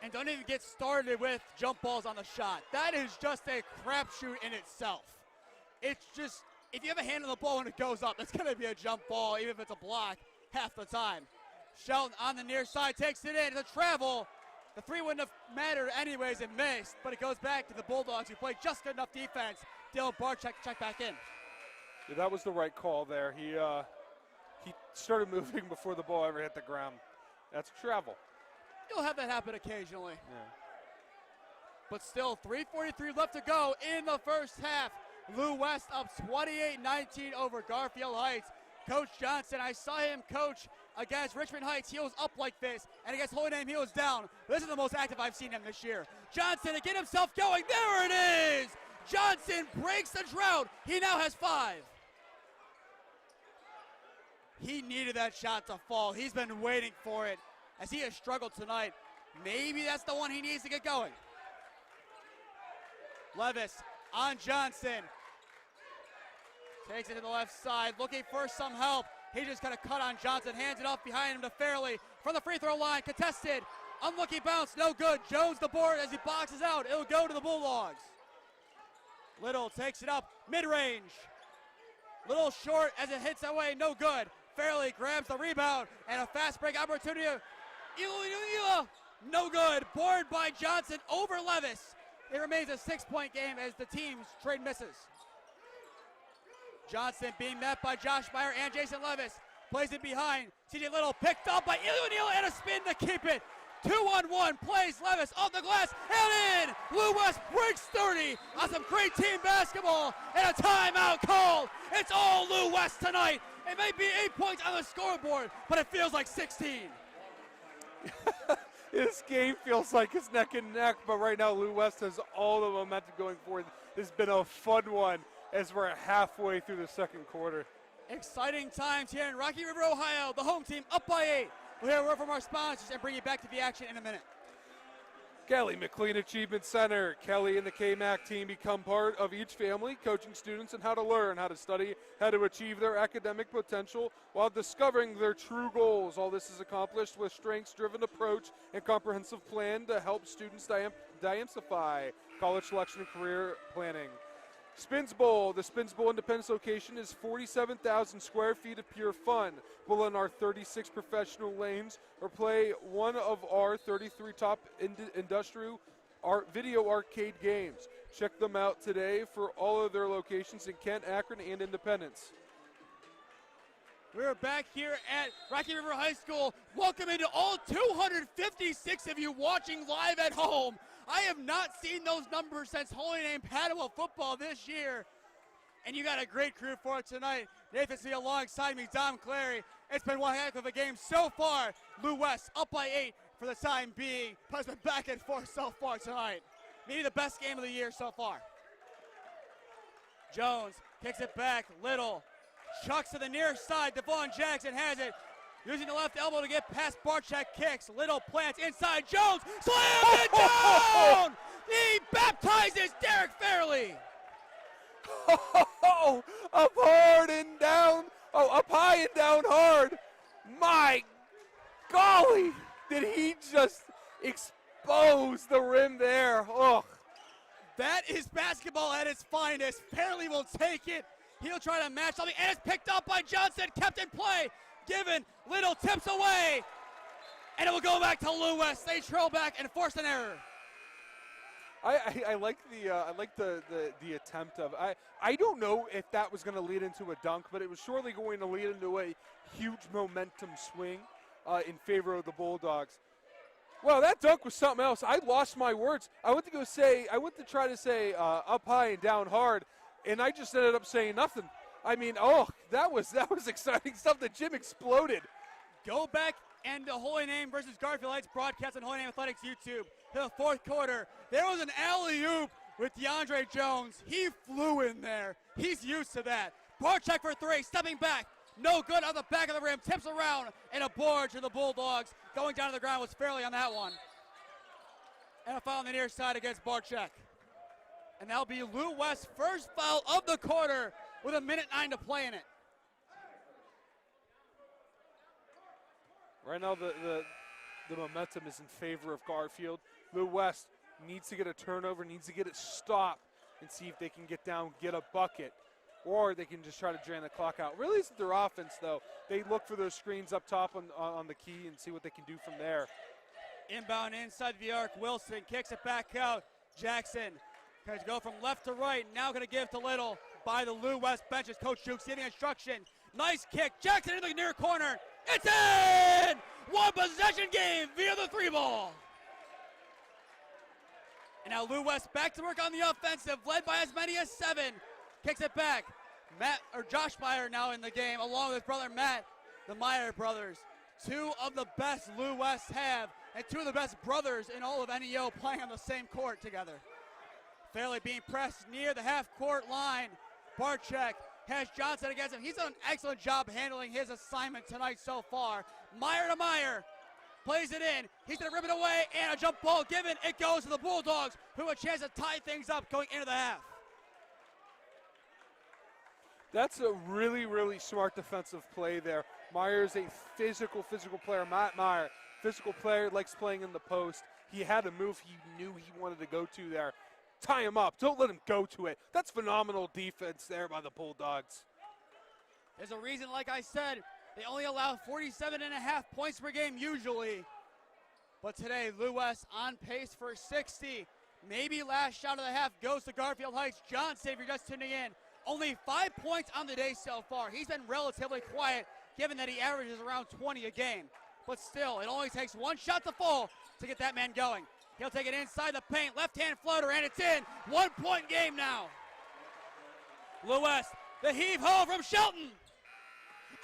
And don't even get started with jump balls on the shot. That is just a crapshoot in itself. It's just, if you have a hand on the ball when it goes up, it's going to be a jump ball, even if it's a block, half the time. Shelton on the near side takes it in. It's a travel. The 3 wouldn't have mattered anyways. It missed, but it goes back to the Bulldogs who played just good enough defense. Dylan Barchuk check back in. Yeah, that was the right call there. He started moving before the ball ever hit the ground. That's travel. You'll have that happen occasionally. Yeah. But still, 3:43 left to go in the first half. Lou West up 28-19 over Garfield Heights. Coach Johnson, I saw him coach against Richmond Heights. He was up like this, and against Holy Name, he was down. This is the most active I've seen him this year. Johnson to get himself going. There it is! Johnson breaks the drought. He now has 5. He needed that shot to fall. He's been waiting for it as he has struggled tonight. Maybe that's the one he needs to get going. Levis on Johnson. Takes it to the left side, looking for some help. He just got a cut on Johnson, hands it off behind him to Fairley. From the free throw line, contested. Unlucky bounce, no good. Jones the board as he boxes out. It'll go to the Bulldogs. Little takes it up, mid-range. Little short as it hits away, no good. Fairley grabs the rebound and a fast break opportunity. No good. Board by Johnson over Levis. It remains a 6-point game as the team's trade misses. Johnson being met by Josh Meyer and Jason Levis. Plays it behind. CJ Little picked up by O'Neal and a spin to keep it. 2-on-1 plays Levis off the glass and in. Lou West breaks 30 on some great team basketball and a timeout called. It's all Lou West tonight. It may be 8 points on the scoreboard, but it feels like 16. This game feels like it's neck and neck, but right now Lou West has all the momentum going forward. This has been a fun one as we're halfway through the second quarter. Exciting times here in Rocky River, Ohio. The home team up by 8. We'll hear a word from our sponsors and bring you back to the action in a minute. Kelly McLean Achievement Center. Kelly and the KMAC team become part of each family, coaching students on how to learn, how to study, how to achieve their academic potential while discovering their true goals. All this is accomplished with strengths-driven approach and comprehensive plan to help students diversify college selection and career planning. Spins Bowl. The Spins Bowl Independence location is 47,000 square feet of pure fun. We'll in our 36 professional lanes or play one of our 33 top industrial video arcade games. Check them out today for all of their locations in Kent, Akron, and Independence. We're back here at Rocky River High School. Welcome into all 256 of you watching live at home. I have not seen those numbers since Holy Name Padua football this year. And you got a great crew for it tonight. Nathan C alongside me, Dom Clary. It's been one heck of a game so far. Lou West up by 8 for the time being. But it's been back and forth so far tonight. Maybe the best game of the year so far. Jones kicks it back. Little chucks to the near side. Devon Jackson has it. Using the left elbow to get past Barchek, kicks. Little plants inside. Jones slams it down! He baptizes Derek Fairley. Up hard and down. Up high and down hard. My golly, did he just expose the rim there? Oh. That is basketball at its finest. Fairley will take it. He'll try to match something, and it's picked up by Johnson, kept in play. Given, Little tips away, and it will go back to Lou West. They trail back and force an error. I like the attempt of I don't know if that was going to lead into a dunk, but it was surely going to lead into a huge momentum swing in favor of the Bulldogs. Well, that dunk was something else. I lost my words. I went to try to say up high and down hard, and I just ended up saying nothing. I mean, that was exciting stuff. The gym exploded. Go back and the Holy Name versus Garfield Heights broadcast on Holy Name Athletics YouTube. To the fourth quarter, there was an alley-oop with DeAndre Jones. He flew in there. He's used to that. Barchek for 3, stepping back. No good on the back of the rim. Tips around and a board to the Bulldogs. Going down to the ground was Fairley on that one. And a foul on the near side against Barchek. And that'll be Lou West's first foul of the quarter with 1:09 to play in it. Right now the momentum is in favor of Garfield. Lou West needs to get a turnover, needs to get it stopped and see if they can get down, get a bucket, or they can just try to drain the clock out. Really isn't their offense, though. They look for those screens up top on the key and see what they can do from there. Inbound inside the arc. Wilson kicks it back out. Jackson tries to go from left to right. Now going to give to Little by the Lou West benches. Coach Duke's giving instruction. Nice kick. Jackson into the near corner. It's in! One possession game via the 3-ball. And now Lou West back to work on the offensive, led by as many as 7. Kicks it back. Josh Meyer now in the game, along with his brother Matt, the Meyer brothers. 2 of the best Lou West have, and 2 of the best brothers in all of NEO playing on the same court together. Fairley being pressed near the half-court line. Barchek has Johnson against him. He's done an excellent job handling his assignment tonight so far. Meyer to Meyer. plays it in. He's going to rip it away, and a jump ball given. It goes to the Bulldogs, who have a chance to tie things up going into the half. That's a really, really smart defensive play there. Meyer's a physical player. Matt Meyer, physical player, likes playing in the post. He had a move he knew he wanted to go to there. Tie him up. Don't let him go to it. That's phenomenal defense there by the Bulldogs. There's a reason, like I said, they only allow 47.5 points per game usually. But today, Lou West on pace for 60. Maybe last shot of the half goes to Garfield Heights. Johnson, if you're just tuning in, only 5 points on the day so far. He's been relatively quiet, given that he averages around 20 a game. But still, it only takes one shot to fall to get that man going. He'll take it inside the paint, left-hand floater, and it's in. 1 point game now. Lou West, the heave-ho from Shelton.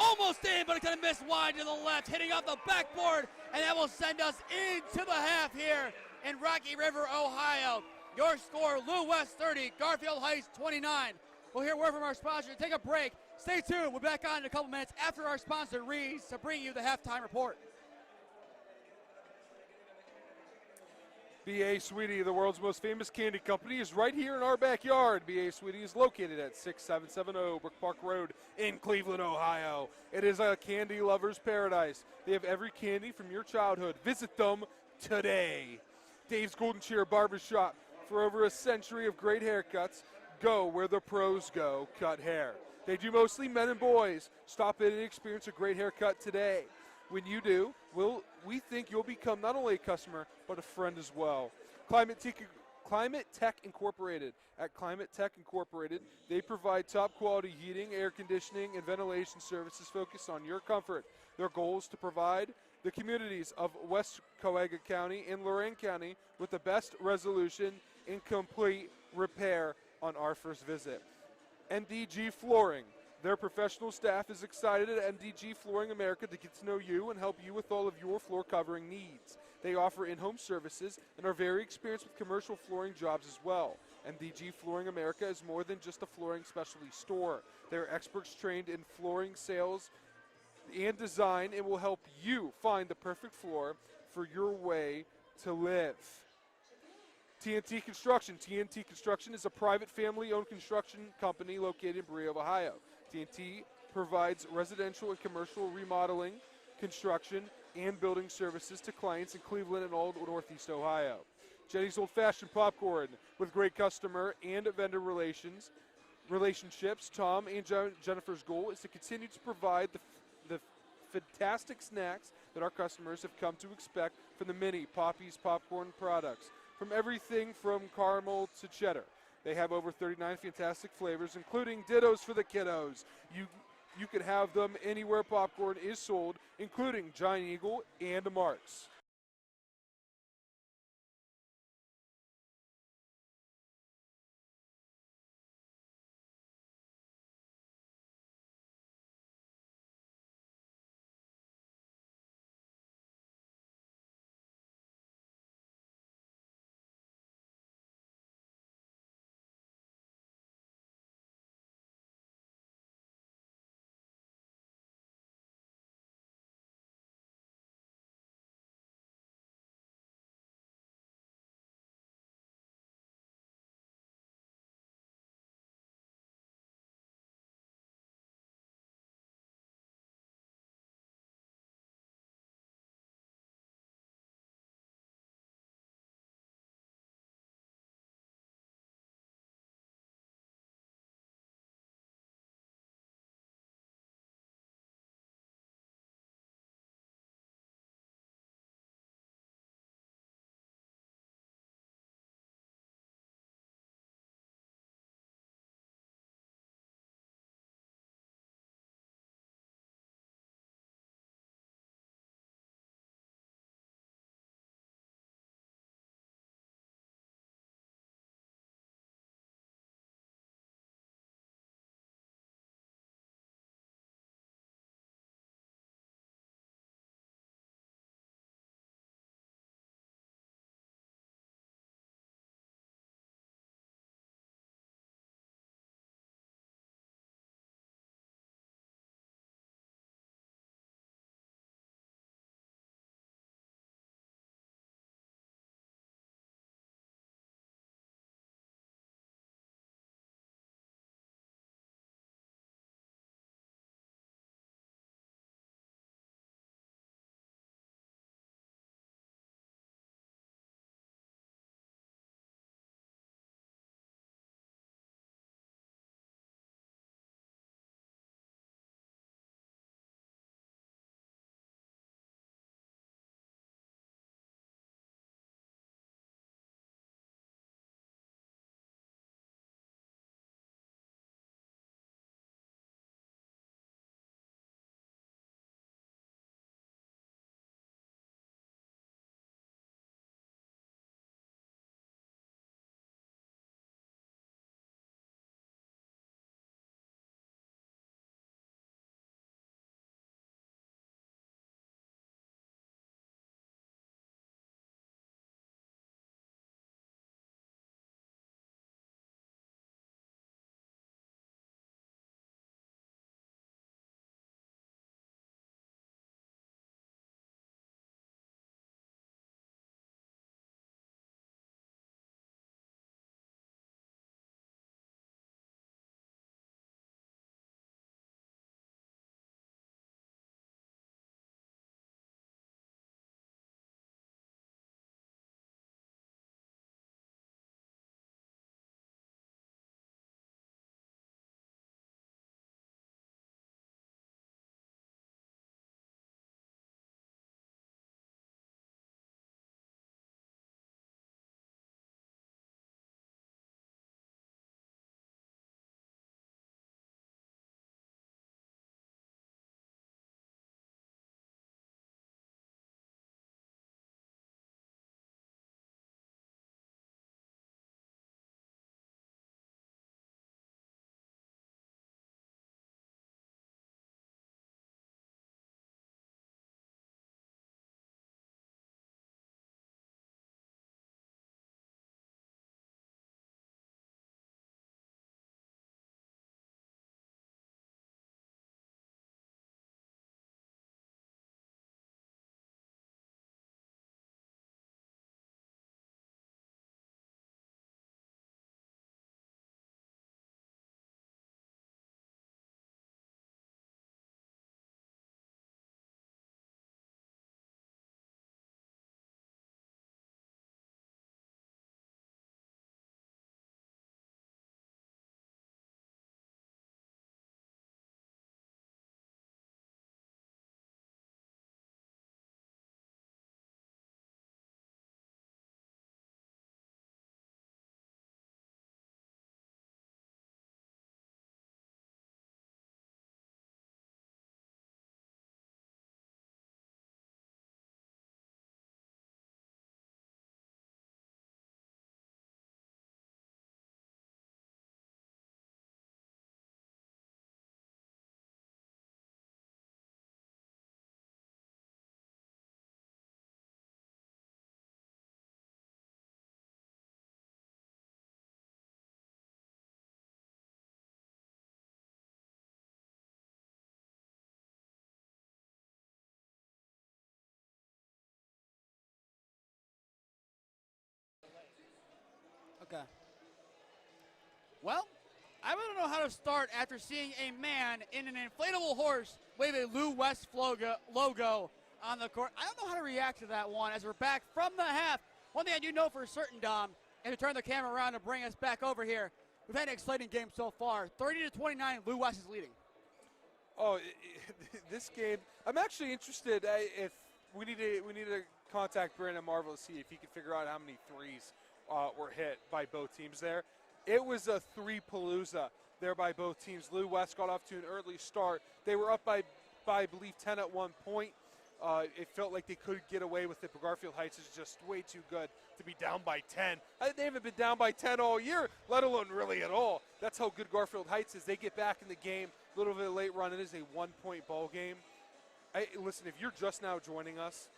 Almost in, but it's going to miss wide to the left, hitting off the backboard, and that will send us into the half here in Rocky River, Ohio. Your score, Lou West 30, Garfield Heights 29. We'll hear word from our sponsor. Take a break. Stay tuned. We'll be back on in a couple minutes after our sponsor reads to bring you the halftime report. B.A. Sweetie, the world's most famous candy company, is right here in our backyard. B.A. Sweetie is located at 6770 Brook Park Road in Cleveland, Ohio. It is a candy lover's paradise. They have every candy from your childhood. Visit them today. Dave's Golden Chair Barbershop. For over a century of great haircuts, go where the pros go, cut hair. They do mostly men and boys. Stop in and experience a great haircut today. When you do, we think you'll become not only a customer, but a friend as well. Climate Tech Incorporated. At Climate Tech Incorporated, they provide top quality heating, air conditioning, and ventilation services focused on your comfort. Their goal is to provide the communities of West Coahuila County and Lorain County with the best resolution and complete repair on our first visit. MDG Flooring. Their professional staff is excited at MDG Flooring America to get to know you and help you with all of your floor covering needs. They offer in-home services and are very experienced with commercial flooring jobs as well. MDG Flooring America is more than just a flooring specialty store. They're experts trained in flooring sales and design and will help you find the perfect floor for your way to live. TNT Construction. TNT Construction is a private family-owned construction company located in Berea, Ohio. TNT provides residential and commercial remodeling, construction, and building services to clients in Cleveland and all Northeast Ohio. Jenny's Old Fashioned Popcorn. With great customer and vendor relationships, Tom and Jennifer's goal is to continue to provide the fantastic snacks that our customers have come to expect from the many Poppy's popcorn products. From everything from caramel to cheddar. They have over 39 fantastic flavors, including Dittos for the kiddos. You can have them anywhere popcorn is sold, including Giant Eagle and Mark's. Okay. Well, I really don't know how to start after seeing a man in an inflatable horse wave a Lou West logo on the court. I don't know how to react to that one as we're back from the half. One thing I do know for certain, Dom, and to turn the camera around to bring us back over here, we've had an exciting game so far. 30-29, Lou West is leading. Oh, this game, I'm actually interested if we need to contact Brandon Marvel to see if he can figure out how many threes were hit by both teams there. It was a three-palooza there by both teams. Lou West got off to an early start. They were up by I believe, 10 at one point. It felt like they could get away with it, but Garfield Heights is just way too good to be down by 10. They haven't been down by 10 all year, let alone really at all. That's how good Garfield Heights is. They get back in the game, a little bit of late run. It is a one-point ball game. Listen, if you're just now joining us,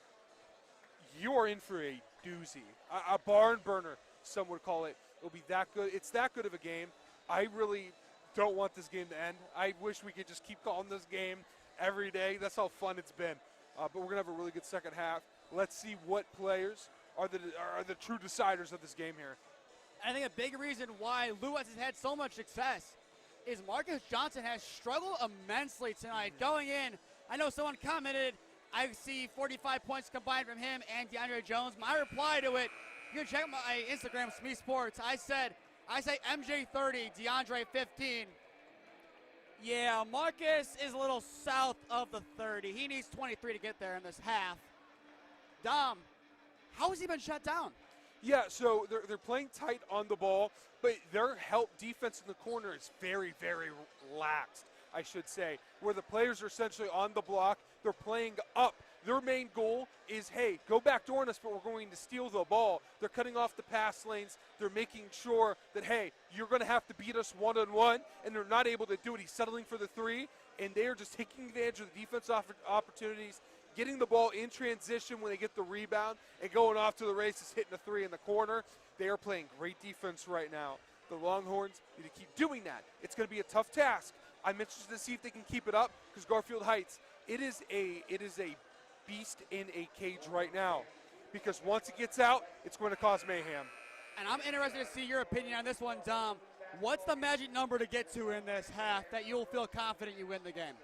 you are in for a doozy, a barn burner, some would call it. It'll be that good. It's that good of a game. I really don't want this game to end. I wish we could just keep calling this game every day. That's how fun it's been. But we're going to have a really good second half. Let's see what players are the true deciders of this game here. I think a big reason why Lewis has had so much success is Marcus Johnson has struggled immensely tonight. Going in, I know someone commented, I see 45 points combined from him and DeAndre Jones. My reply to it, you can check my Instagram, Smee Sports. I say MJ 30, DeAndre 15. Yeah, Marcus is a little south of the 30. He needs 23 to get there in this half. Dom, how has he been shut down? Yeah, so they're playing tight on the ball, but their help defense in the corner is very, very laxed, I should say, where the players are essentially on the block. They're playing up. Their main goal is, hey, go backdoor on us, but we're going to steal the ball. They're cutting off the pass lanes. They're making sure that, hey, you're going to have to beat us one-on-one, and they're not able to do it. He's settling for the three, and they are just taking advantage of the defense opportunities, getting the ball in transition when they get the rebound, and going off to the races, hitting a three in the corner. They are playing great defense right now. The Longhorns need to keep doing that. It's going to be a tough task. I'm interested to see if they can keep it up, because Garfield Heights, it is a beast in a cage right now, because once it gets out, it's going to cause mayhem. And I'm interested to see your opinion on this one, Dom. What's the magic number to get to in this half that you'll feel confident you win the game?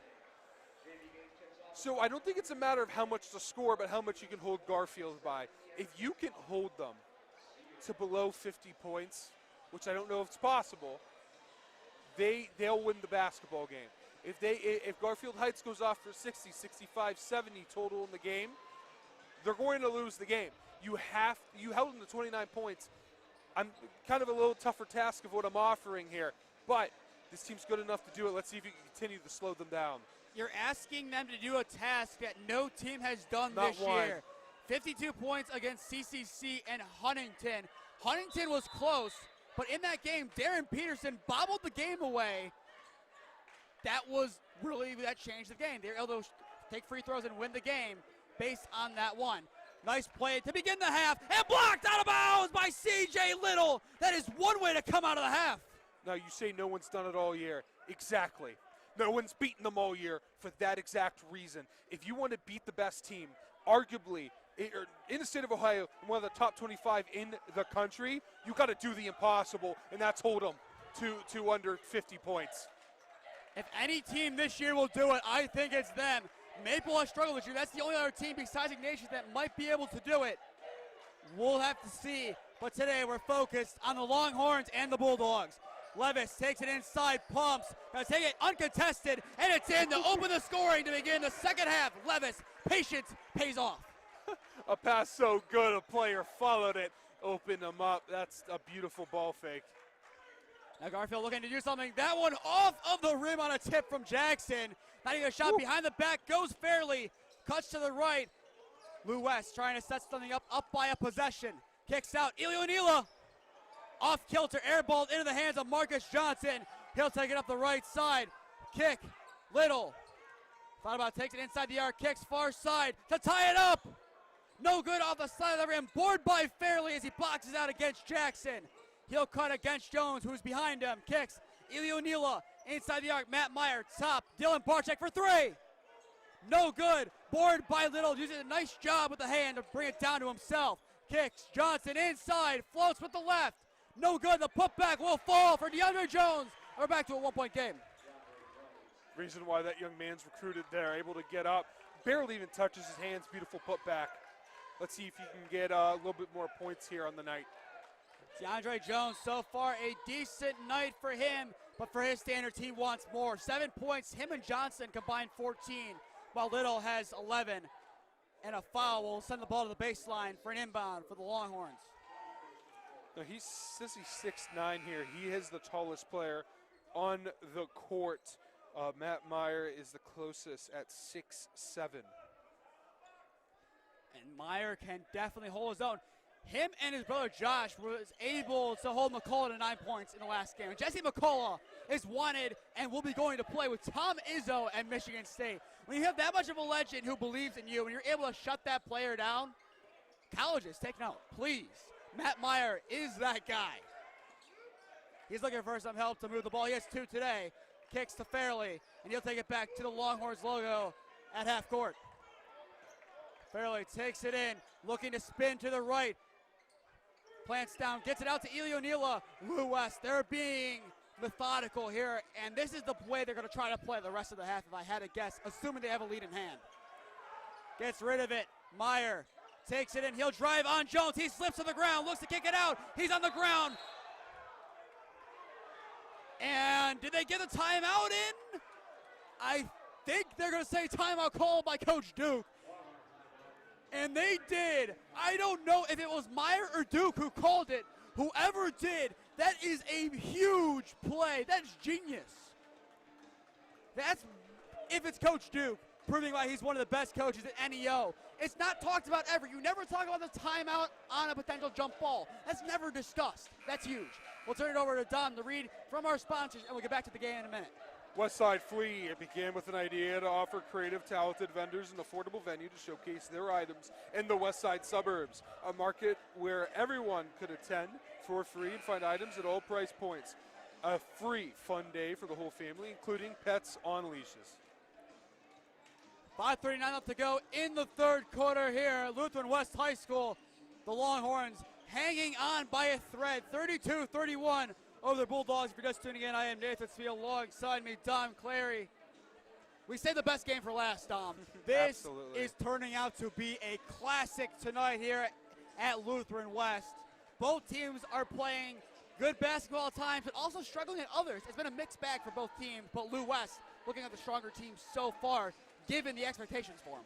So I don't think it's a matter of how much to score, but how much you can hold Garfield by. If you can hold them to below 50 points, which I don't know if it's possible, they'll win the basketball game. If Garfield Heights goes off for 60, 65, 70 total in the game, they're going to lose the game. You held them to 29 points. I'm kind of a little tougher task of what I'm offering here, but this team's good enough to do it. Let's see if you can continue to slow them down. You're asking them to do a task that no team has done Not this one. year. 52 points against CCC and Huntington. Huntington was close, but in that game, Darren Peterson bobbled the game away. That changed the game. They were able to take free throws and win the game based on that one. Nice play to begin the half, and blocked out of bounds by C.J. Little. That is one way to come out of the half. Now, you say no one's done it all year. Exactly. No one's beaten them all year for that exact reason. If you want to beat the best team, arguably, in the state of Ohio, one of the top 25 in the country, you got to do the impossible, and that's hold them to under 50 points. If any team this year will do it, I think it's them. Maple has struggled this year. That's the only other team besides Ignatius that might be able to do it. We'll have to see. But today we're focused on the Longhorns and the Bulldogs. Levis takes it inside, pumps. Gonna take it uncontested, and it's in to open the scoring to begin the second half. Levis, patience pays off. A pass so good, a player followed it, opened them up. That's a beautiful ball fake. Now Garfield looking to do something. That one off of the rim on a tip from Jackson. Not even a shot behind the back, goes fairly. Cuts to the right. Lou West trying to set something up by a possession. Kicks out, Ilionila. Off kilter, airballed into the hands of Marcus Johnson. He'll take it up the right side. Kick, Little. Thought about takes it inside the arc, kicks far side to tie it up. No good off the side of the rim. Board by Fairley as he boxes out against Jackson. He'll cut against Jones, who's behind him. Kicks, Ilionila inside the arc. Matt Meyer, top. Dylan Barczyk for three. No good. Board by Little, uses a nice job with the hand to bring it down to himself. Kicks, Johnson inside, floats with the left. No good. The putback will fall for DeAndre Jones. We're back to a 1-point game. Reason why that young man's recruited there, able to get up, barely even touches his hands. Beautiful putback. Let's see if he can get a little bit more points here on the night. DeAndre Jones, so far a decent night for him, but for his standards, he wants more. 7 points, him and Johnson combined 14, while Little has 11. And a foul will send the ball to the baseline for an inbound for the Longhorns. Now since he's 6'9" here, he is the tallest player on the court. Matt Meyer is the closest at 6'7". And Meyer can definitely hold his own. Him and his brother Josh was able to hold McCullough to 9 points in the last game. And Jesse McCullough is wanted and will be going to play with Tom Izzo at Michigan State. When you have that much of a legend who believes in you and you're able to shut that player down, colleges, take note, please. Matt Meyer is that guy. He's looking for some help to move the ball. He has 2 today. Kicks to Fairley, and he'll take it back to the Longhorns logo at half court. Fairley takes it in, looking to spin to the right. Plants down, gets it out to Eli O'Neal. Lou West, they're being methodical here, and this is the way they're going to try to play the rest of the half, if I had to guess, assuming they have a lead in hand. Gets rid of it. Meyer takes it in. He'll drive on Jones. He slips to the ground, looks to kick it out. He's on the ground. And did they get the timeout in? I think they're going to say timeout called by Coach Duke. And they did. I don't know if it was Meyer or Duke who called it. Whoever did, that is a huge play. That's genius. That's, if it's Coach Duke, proving why he's one of the best coaches at NEO. It's not talked about ever. You never talk about the timeout on a potential jump ball. That's never discussed. That's huge. We'll turn it over to Dom to read from our sponsors, and we'll get back to the game in a minute. Westside Flea, it began with an idea to offer creative, talented vendors an affordable venue to showcase their items in the Westside suburbs, a market where everyone could attend for free and find items at all price points. A free fun day for the whole family, including pets on leashes. 5:39 left to go in the third quarter here at Lutheran West High School. The Longhorns hanging on by a thread, 32-31 over the Bulldogs. If you're just tuning in, I am Nathan Smee, alongside me, Dom Clary. We saved the best game for last, Dom. This Absolutely. is turning out to be a classic tonight here at Lutheran West. Both teams are playing good basketball at times, but also struggling at others. It's been a mixed bag for both teams, but Lou West looking at the stronger team so far, given the expectations for him.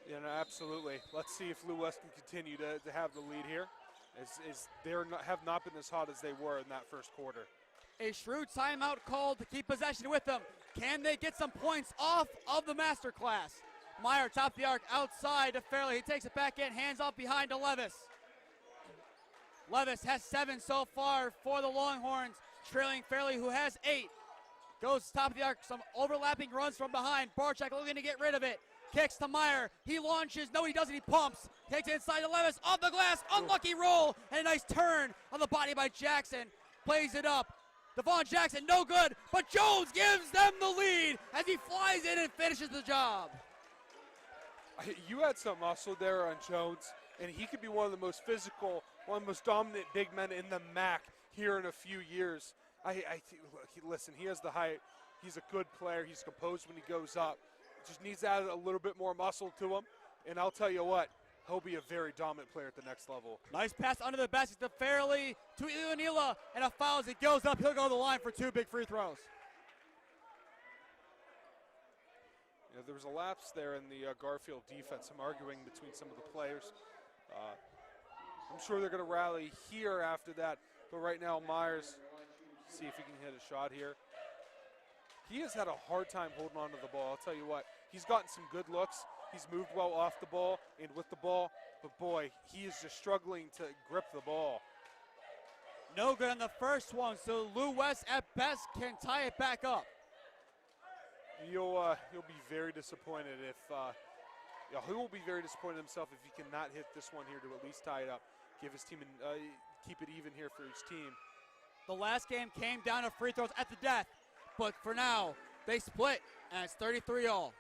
Yeah, no, absolutely. Let's see if Lou West can continue to have the lead here, as they have not been as hot as they were in that first quarter. A shrewd timeout called to keep possession with them. Can they get some points off of the masterclass? Meyer, top of the arc, outside to Fairley. He takes it back in, hands off behind to Levis. Levis has 7 so far for the Longhorns, trailing Fairley, who has 8. Goes top of the arc, some overlapping runs from behind. Barchak looking to get rid of it. Kicks to Meyer. He launches. No, he doesn't. He pumps. Takes it inside to Levis. Off the glass. Unlucky roll. And a nice turn on the body by Jackson. Plays it up. Devon Jackson, no good. But Jones gives them the lead as he flies in and finishes the job. You had some muscle there on Jones, and he could be one of the most physical, one of the most dominant big men in the MAC here in a few years. Listen, he has the height. He's a good player. He's composed when he goes up. Just needs to add a little bit more muscle to him. And I'll tell you what, he'll be a very dominant player at the next level. Nice pass under the basket to Fairley, to Eli O'Neal, and a foul as he goes up. He'll go to the line for 2 big free throws. You know, there was a lapse there in the Garfield defense, some arguing between some of the players. I'm sure they're going to rally here after that. But right now, Myers, see if he can hit a shot here. He has had a hard time holding on to the ball. I'll tell you what, he's gotten some good looks. He's moved well off the ball and with the ball. But boy, he is just struggling to grip the ball. No good on the first one, so Lou West at best can tie it back up. You'll be very disappointed if he will be very disappointed himself if he cannot hit this one here to at least tie it up, give his team and keep it even here for each team. The last game came down to free throws at the death, but for now they split and it's 33-all.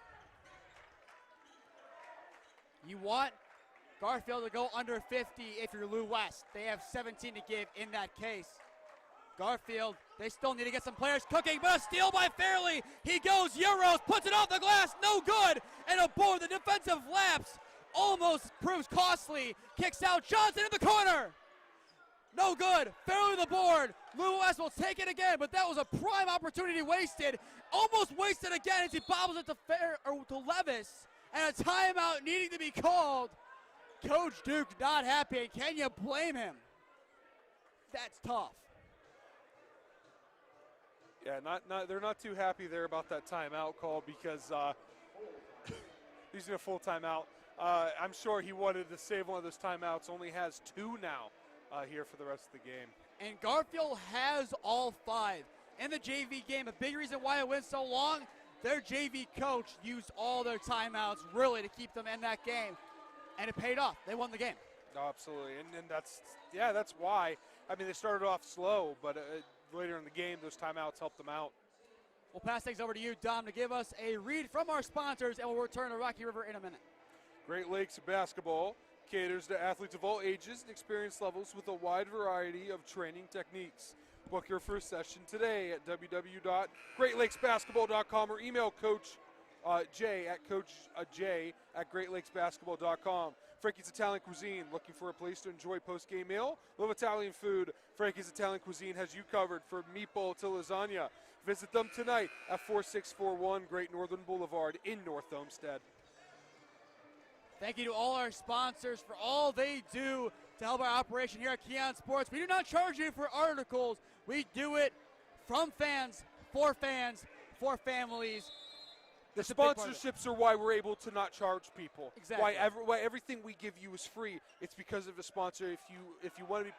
You want Garfield to go under 50 if you're Lou West. They have 17 to give in that case. Garfield, they still need to get some players cooking, but a steal by Fairley. He goes Euros, puts it off the glass, no good. And aboard the defensive lapse, almost proves costly. Kicks out Johnson in the corner. No good. Fairley the board. Lou West will take it again, but that was a prime opportunity wasted. Almost wasted again as he bobbles it to Levis. And a timeout needing to be called. Coach Duke not happy, and can you blame him? That's tough. Yeah, they're not too happy there about that timeout call because using a full timeout. I'm sure he wanted to save one of those timeouts. Only has 2 now here for the rest of the game. And Garfield has all 5. In the JV game, a big reason why it went so long, their JV coach used all their timeouts really to keep them in that game. And it paid off. They won the game. No, absolutely. And that's why. I mean, they started off slow, but later in the game, those timeouts helped them out. We'll pass things over to you, Dom, to give us a read from our sponsors, and we'll return to Rocky River in a minute. Great Lakes Basketball caters to athletes of all ages and experience levels with a wide variety of training techniques. Book your first session today at www.greatlakesbasketball.com or email Coach J at greatlakesbasketball.com. Frankie's Italian Cuisine, looking for a place to enjoy post-game meal? Love Italian food. Frankie's Italian Cuisine has you covered from meatball to lasagna. Visit them tonight at 4641 Great Northern Boulevard in North Olmsted. Thank you to all our sponsors for all they do to help our operation here at Keon Sports. We do not charge you for articles. We do it from fans, for families. The sponsorships are why we're able to not charge people. Exactly. Why everything we give you is free. It's because of a sponsor. If you want to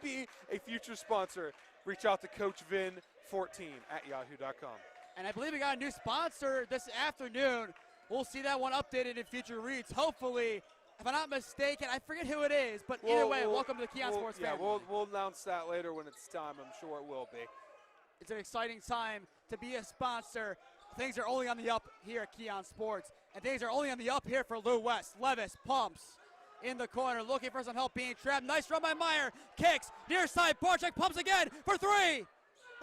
be a future sponsor, reach out to Coach Vin14@yahoo.com. And I believe we got a new sponsor this afternoon. We'll see that one updated in future reads. Hopefully, if I'm not mistaken, I forget who it is, but either way, welcome to the Keon Sports family. Yeah, we'll announce that later when it's time. I'm sure it will be. It's an exciting time to be a sponsor. Things are only on the up here at Keon Sports, and things are only on the up here for Lou West. Levis pumps in the corner, looking for some help being trapped. Nice run by Meyer. Kicks near side. Barczyk pumps again for 3.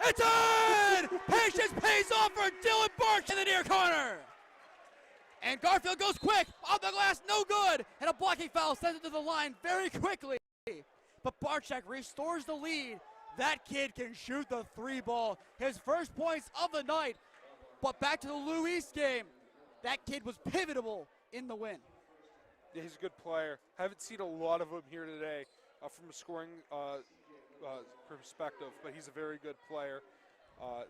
It's in! Patience pays off for Dylan Barch in the near corner. And Garfield goes quick, off the glass, no good. And a blocking foul sends it to the line very quickly. But Barczyk restores the lead. That kid can shoot the 3 ball. His first points of the night. But back to the Lou East game. That kid was pivotal in the win. Yeah, he's a good player. Haven't seen a lot of him here today from a scoring perspective, but he's a very good player.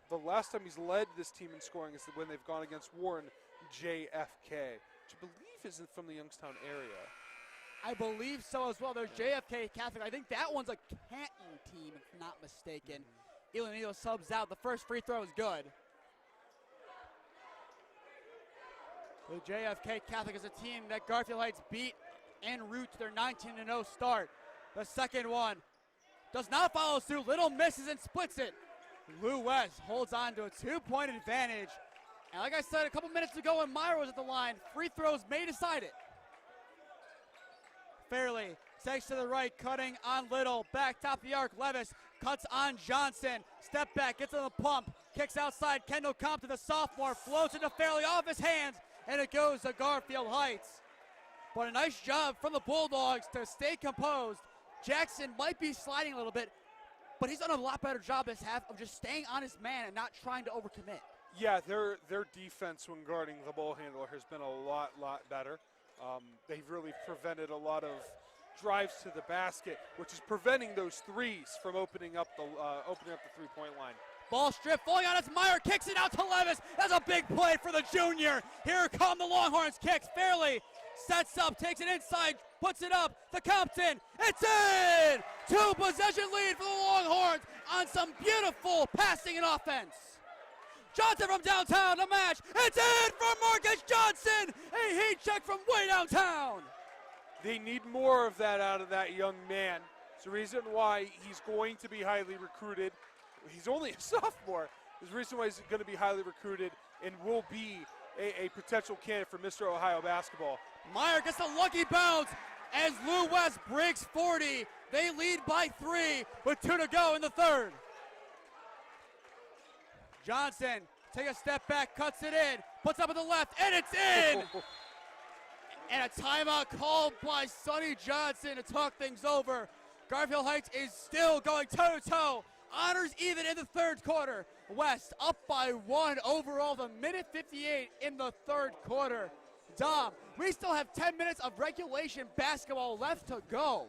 The last time he's led this team in scoring is when they've gone against Warren JFK, which I believe isn't from the Youngstown area. I believe so as well. There's JFK Catholic. I think that one's a Canton team, if I'm not mistaken. Ilanito subs out. The first free throw is good. The JFK Catholic is a team that Garfield Heights beat en route to their 19-0 start. The second one does not follow suit. Little misses and splits it. Lou West holds on to a 2-point advantage. And like I said a couple minutes ago when Meyer was at the line, free throws may decide it. Fairley takes to the right, cutting on Little. Back top the arc, Levis cuts on Johnson. Step back, gets on the pump, kicks outside. Kendall Comp to the sophomore, floats into Fairley off his hands, and it goes to Garfield Heights. But a nice job from the Bulldogs to stay composed. Jackson might be sliding a little bit, but he's done a lot better job this half of just staying on his man and not trying to overcommit. Yeah, their defense when guarding the ball handler has been a lot better. They've really prevented a lot of drives to the basket, which is preventing those threes from opening up the 3-point line. Ball strip, falling on its Meyer, kicks it out to Levis. That's a big play for the junior. Here come the Longhorns, kicks Fairley, sets up, takes it inside, puts it up to Compton. It's in! 2-possession lead for the Longhorns on some beautiful passing and offense. Johnson from downtown to match. It's in from Marcus Johnson. A heat check from way downtown. They need more of that out of that young man. It's the reason why he's going to be highly recruited. He's only a sophomore. There's a reason why he's going to be highly recruited and will be a potential candidate for Mr. Ohio basketball. Meyer gets a lucky bounce as Lou West breaks 40. They lead by 3 with 2 to go in the third. Johnson, take a step back, cuts it in, puts up at the left, and it's in! And a timeout called by Sonny Johnson to talk things over. Garfield Heights is still going toe-to-toe. Honors even in the third quarter. West up by 1 overall, the minute 58 in the third quarter. Dom, we still have 10 minutes of regulation basketball left to go.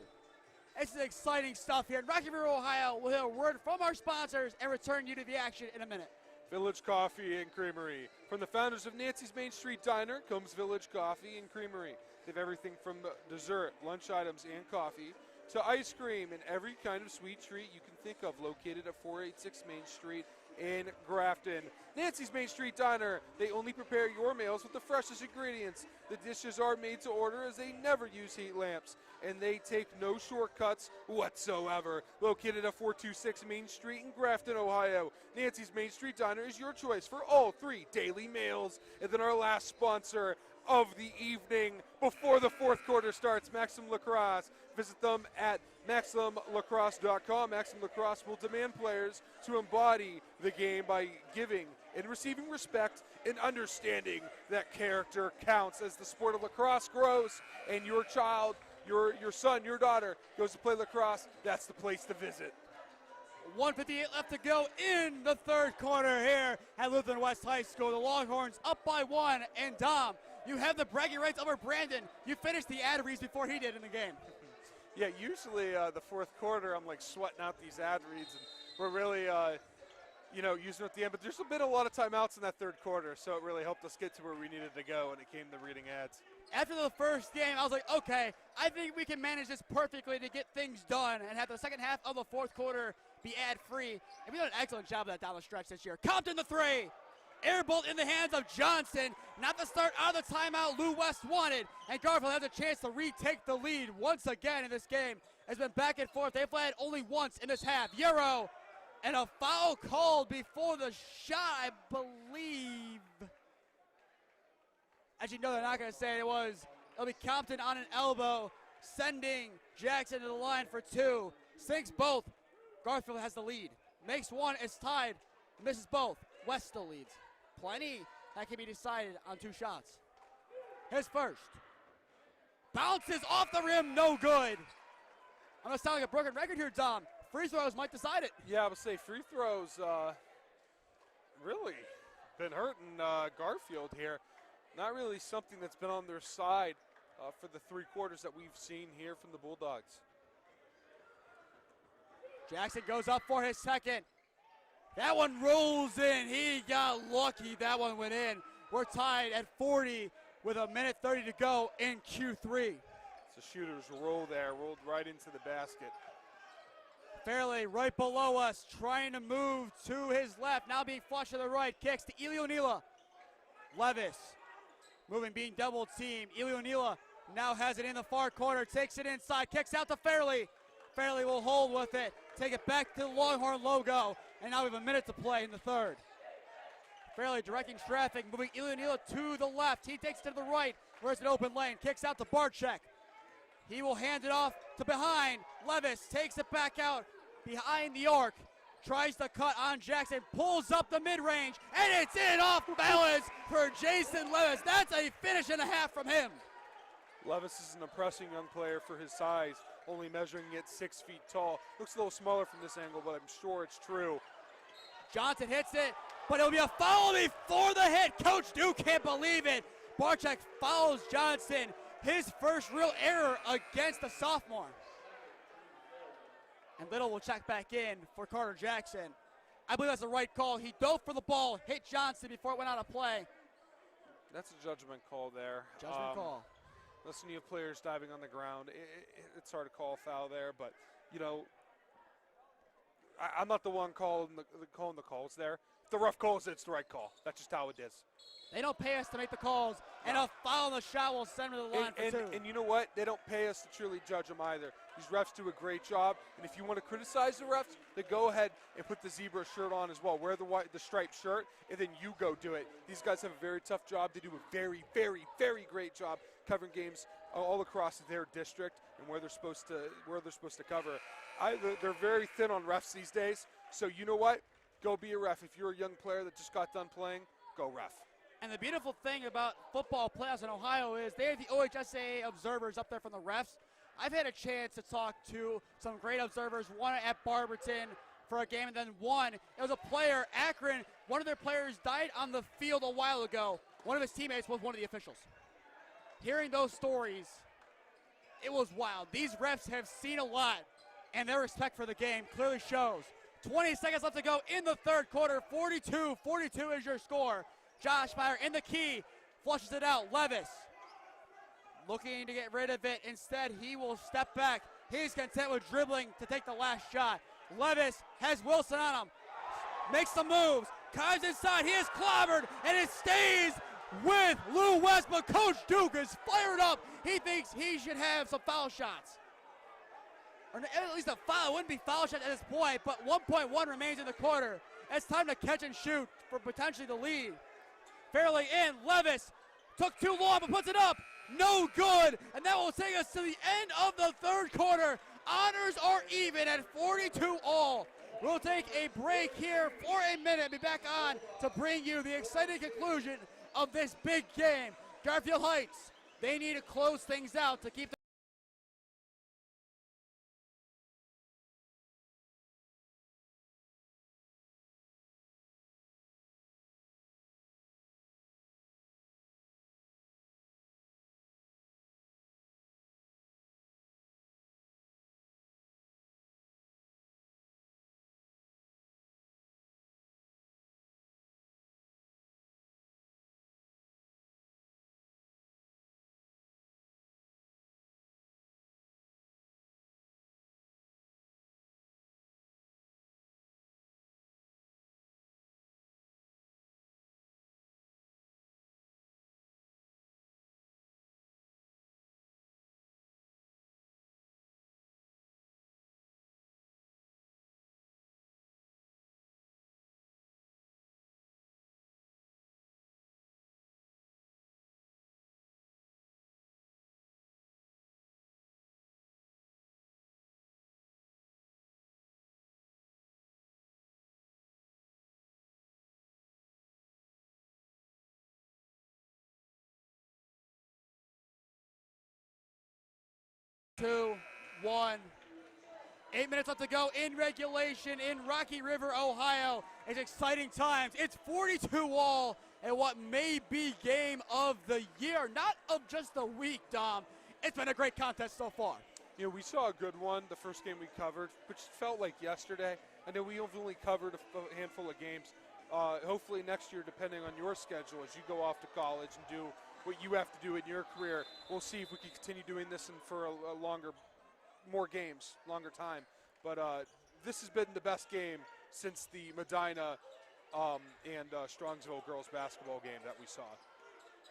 This is exciting stuff here in Rocky River, Ohio. We'll hear a word from our sponsors and return you to the action in a minute. Village Coffee and Creamery. From the founders of Nancy's Main Street Diner comes Village Coffee and Creamery. They have everything from dessert, lunch items, and coffee to ice cream and every kind of sweet treat you can think of, located at 486 Main Street in Grafton. Nancy's Main Street Diner, they only prepare your meals with the freshest ingredients. The dishes are made to order as they never use heat lamps, and they take no shortcuts whatsoever. Located at 426 Main Street in Grafton, Ohio, Nancy's Main Street Diner is your choice for all 3 daily meals. And then our last sponsor of the evening before the fourth quarter starts, Maxim Lacrosse. Visit them at MaximLacrosse.com. Maxim Lacrosse will demand players to embody the game by giving and receiving respect and understanding that character counts. As the sport of lacrosse grows and your child, your son, your daughter goes to play lacrosse, that's the place to visit. 1:58 left to go in the third quarter here at Lutheran West High School. The Longhorns up by 1, and Dom, you have the bragging rights over Brandon. You finished the ad reads before he did in the game. Yeah, usually the fourth quarter, I'm like sweating out these ad reads, and we're really, using it at the end. But there's been a lot of timeouts in that third quarter, so it really helped us get to where we needed to go when it came to reading ads. After the first game, I was like, okay, I think we can manage this perfectly to get things done and have the second half of the fourth quarter be ad-free. And we've done an excellent job of that down the stretch this year. Compton the 3. Air bolt in the hands of Johnson. Not the start out of the timeout Lou West wanted. And Garfield has a chance to retake the lead once again in this game. It's been back and forth. They've led only once in this half. Euro. And a foul called before the shot, I believe. As you know, they're not going to say it was. It'll be Compton on an elbow, sending Jackson to the line for 2. Sinks both. Garfield has the lead. Makes 1, it's tied. Misses both. West still leads. Plenty that can be decided on 2 shots. His first. Bounces off the rim, no good. I'm going to sound like a broken record here, Dom. Free throws might decide it. Yeah, I would say free throws really been hurting Garfield here. Not really something that's been on their side for the 3 quarters that we've seen here from the Bulldogs. Jackson goes up for his second. That one rolls in. He got lucky. That one went in. We're tied at 40 with a minute 30 to go in Q3. It's a shooter's roll there, rolled right into the basket. Fairley right below us, trying to move to his left. Now being flushed to the right. Kicks to Eli O'Neill. Levis moving, being double teamed. Eli O'Neill now has it in the far corner. Takes it inside. Kicks out to Fairley. Fairley will hold with it. Take it back to the Longhorn logo. And now we have a minute to play in the third. Fairley directing traffic, moving Eli O'Neill to the left. He takes it to the right. Where's an open lane? Kicks out to Barczyk. He will hand it off to behind. Levis takes it back out behind the arc. Tries to cut on Jackson. Pulls up the mid-range. And it's in off balance for Jason Levis. That's a finish and a half from him. Levis is an impressive young player for his size, only measuring at 6 feet tall. Looks a little smaller from this angle, but I'm sure it's true. Johnson hits it, but it'll be a foul before the hit. Coach Duke can't believe it. Barczyk fouls Johnson. His first real error against the sophomore. And Little will check back in for Carter Jackson. I believe that's the right call. He dove for the ball, hit Johnson before it went out of play. That's a judgment call there. Judgment call. Listen, you have players diving on the ground. It's hard to call a foul there, but, you know, I'm not the one calling the calls there. the ref calls it, it's the right call. That's just how it is. They don't pay us to make the calls, and a foul on the shot will send them to the line for two. And you know what? They don't pay us to truly judge them either. These refs do a great job, and if you want to criticize the refs, then go ahead and put the zebra shirt on as well. Wear the striped shirt, and then you go do it. These guys have a very tough job. They do a very, very, very great job covering games all across their district and where they're supposed to cover. They're very thin on refs these days, so you know what? Go be a ref. If you're a young player that just got done playing, go ref. And the beautiful thing about football playoffs in Ohio is they have the OHSAA observers up there from the refs. I've had a chance to talk to some great observers, one at Barberton for a game, and then one, it was a player, Akron, one of their players died on the field a while ago. One of his teammates was one of the officials. Hearing those stories, it was wild. These refs have seen a lot, and their respect for the game clearly shows. 20 seconds left to go in the third quarter. 42-42 is your score. Josh Meyer in the key, flushes it out. Levis looking to get rid of it. Instead, he will step back. He's content with dribbling to take the last shot. Levis has Wilson on him. Makes the moves. Comes inside. He is clobbered, and it stays with Lou West, but Coach Duke is fired up. He thinks he should have some foul shots. Or at least a foul. It wouldn't be foul shot at this point, but 1.1 remains in the quarter. It's time to catch and shoot for potentially the lead. Fairly in. Levis took too long, but puts it up. No good. And that will take us to the end of the third quarter. Honors are even at 42 all. We'll take a break here for a minute and be back on to bring you the exciting conclusion of this big game. Garfield Heights, they need to close things out to keep the two, one. 8 minutes left to go in regulation in Rocky River, Ohio. It's exciting times. It's 42 all and what may be game of the year, not of just the week, Dom. It's been a great contest so far. You know, we saw a good one the first game we covered, which felt like yesterday. I know we only covered a handful of games. Hopefully next year, depending on your schedule, as you go off to college and do what you have to do in your career, we'll see if we can continue doing this for more games, longer time. But this has been the best game since the Medina and Strongsville girls basketball game that we saw.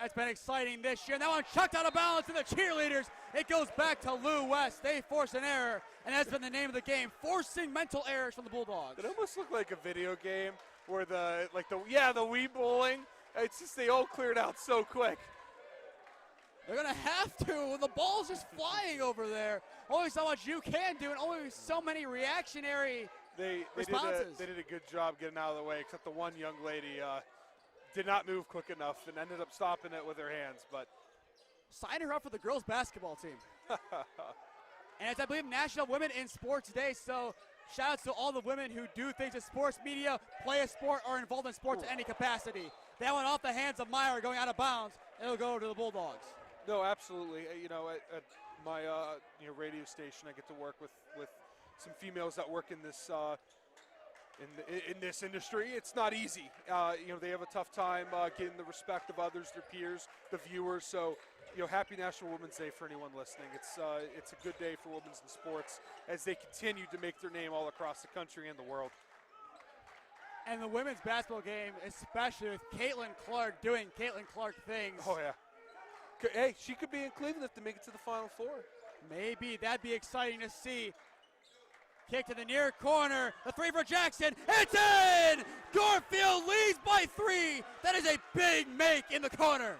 It's been exciting this year. And that one chucked out of bounds to the cheerleaders. It goes back to Lou West. They force an error, and that's been the name of the game, forcing mental errors from the Bulldogs. It almost looked like a video game where the Wii bowling. It's just they all cleared out so quick. They're going to have to when the ball's just flying over there. Only so much you can do, and only so many reactionary responses. They did a good job getting out of the way, except the one young lady did not move quick enough and ended up stopping it with her hands. But sign her up for the girls basketball team. And it's, I believe, National Women in Sports Day, so shout out to all the women who do things in sports media, play a sport, or involved in sports in any capacity. That went off the hands of Meyer going out of bounds. It'll go to the Bulldogs. No, absolutely. You know, at my radio station, I get to work with some females that work in this in this industry. It's not easy. They have a tough time getting the respect of others, their peers, the viewers. So, happy National Women's Day for anyone listening. It's a good day for women's in sports as they continue to make their name all across the country and the world. And the women's basketball game, especially with Caitlin Clark doing Caitlin Clark things. Oh, yeah. Hey, she could be in Cleveland if they make it to the Final Four. Maybe. That'd be exciting to see. Kick to the near corner. The three for Jackson. It's in! Garfield leads by 3. That is a big make in the corner.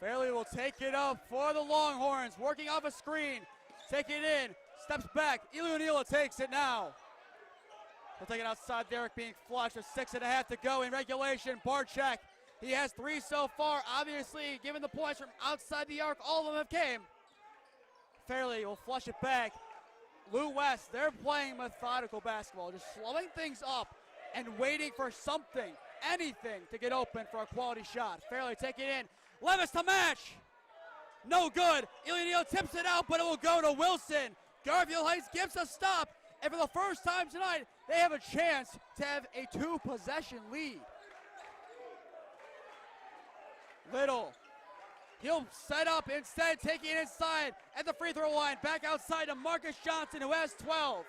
Fairley will take it up for the Longhorns. Working off a screen. Take it in. Steps back. Iluanila takes it now. He'll take it outside. Derek being flushed with 6.5 to go in regulation. Barczyk. He has 3 so far. Obviously, given the points from outside the arc, all of them have came. Fairley will flush it back. Lou West, they're playing methodical basketball, just slowing things up and waiting for something, anything to get open for a quality shot. Fairley take it in. Levis to match. No good. Iluanila tips it out, but it will go to Wilson. Garfield Heights gives a stop. And for the first time tonight, they have a chance to have a 2-possession lead. Little. He'll set up instead, taking it inside at the free throw line. Back outside to Marcus Johnson, who has 12.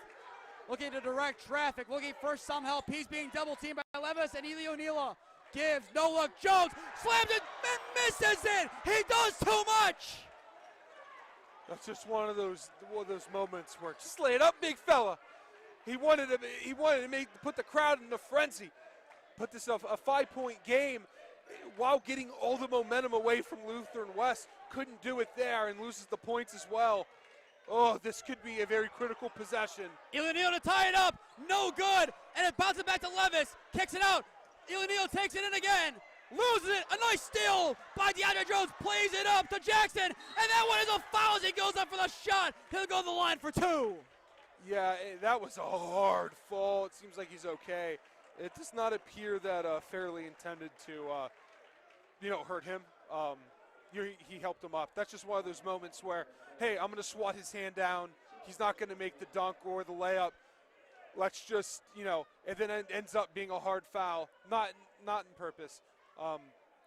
Looking to direct traffic, looking for some help. He's being double teamed by Levis, and Iluanila gives no look. Jones slams it and misses it. He does too much. That's just one of those moments where just lay it up, big fella. He wanted to put the crowd in a frenzy. Put this a 5-point game while getting all the momentum away from Lutheran West. Couldn't do it there and loses the points as well. Oh, this could be a very critical possession. Iluanila to tie it up, no good, and it bounces back to Levis, kicks it out. Iluanila takes it in again, loses it, a nice steal by DeAndre Jones, plays it up to Jackson, and that one is a foul as he goes up for the shot. He'll go to the line for 2. Yeah, that was a hard fall. It seems like he's okay. It does not appear that Fairley intended to, hurt him. He helped him up. That's just one of those moments where, hey, I'm going to swat his hand down. He's not going to make the dunk or the layup. Let's just, and then it ends up being a hard foul, not in purpose.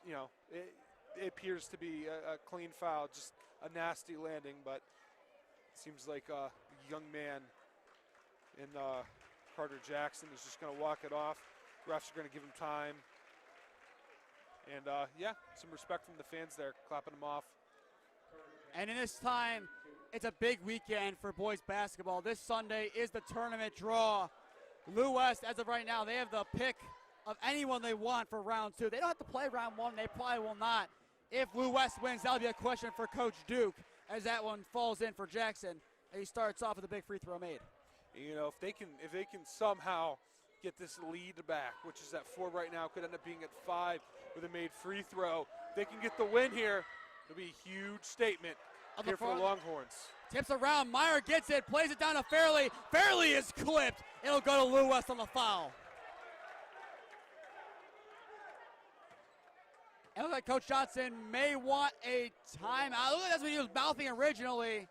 It appears to be a clean foul, just a nasty landing, but it seems like a young man in Carter Jackson is just going to walk it off. Refs are going to give him time. And, some respect from the fans there, clapping him off. And in this time, it's a big weekend for boys basketball. This Sunday is the tournament draw. Lou West, as of right now, they have the pick of anyone they want for round 2. They don't have to play round 1. They probably will not. If Lou West wins, that'll be a question for Coach Duke, as that one falls in for Jackson. And he starts off with a big free throw made. If they can somehow get this lead back, which is at 4 right now, could end up being at 5 with a made free throw. If they can get the win here, it'll be a huge statement here for the Longhorns. Tips around, Meyer gets it, plays it down to Fairley. Fairley is clipped. It'll go to Lou West on the foul. And it looks like Coach Johnson may want a timeout. Look, that's what he was mouthing originally.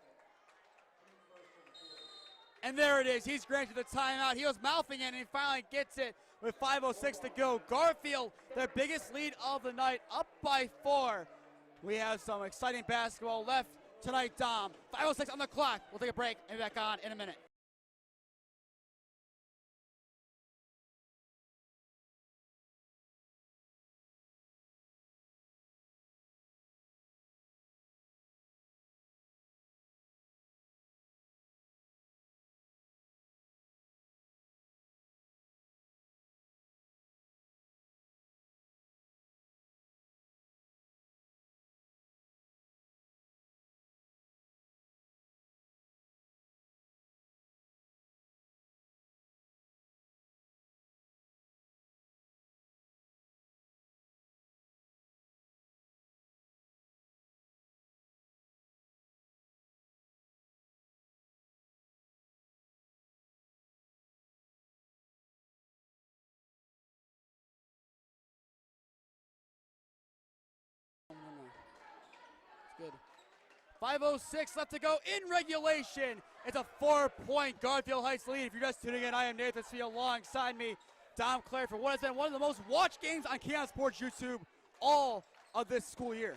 And there it is. He's granted the timeout. He was mouthing it, and he finally gets it with 5:06 to go. Garfield, their biggest lead of the night, up by 4. We have some exciting basketball left tonight, Dom. 5:06 on the clock. We'll take a break and be back on in a minute. Good. 5:06 left to go in regulation. It's a 4-point Garfield Heights lead. If you're just tuning in, I am Nathan Smee alongside me, Dom Clary, for what has been one of the most watched games on KeeOnSports YouTube all of this school year.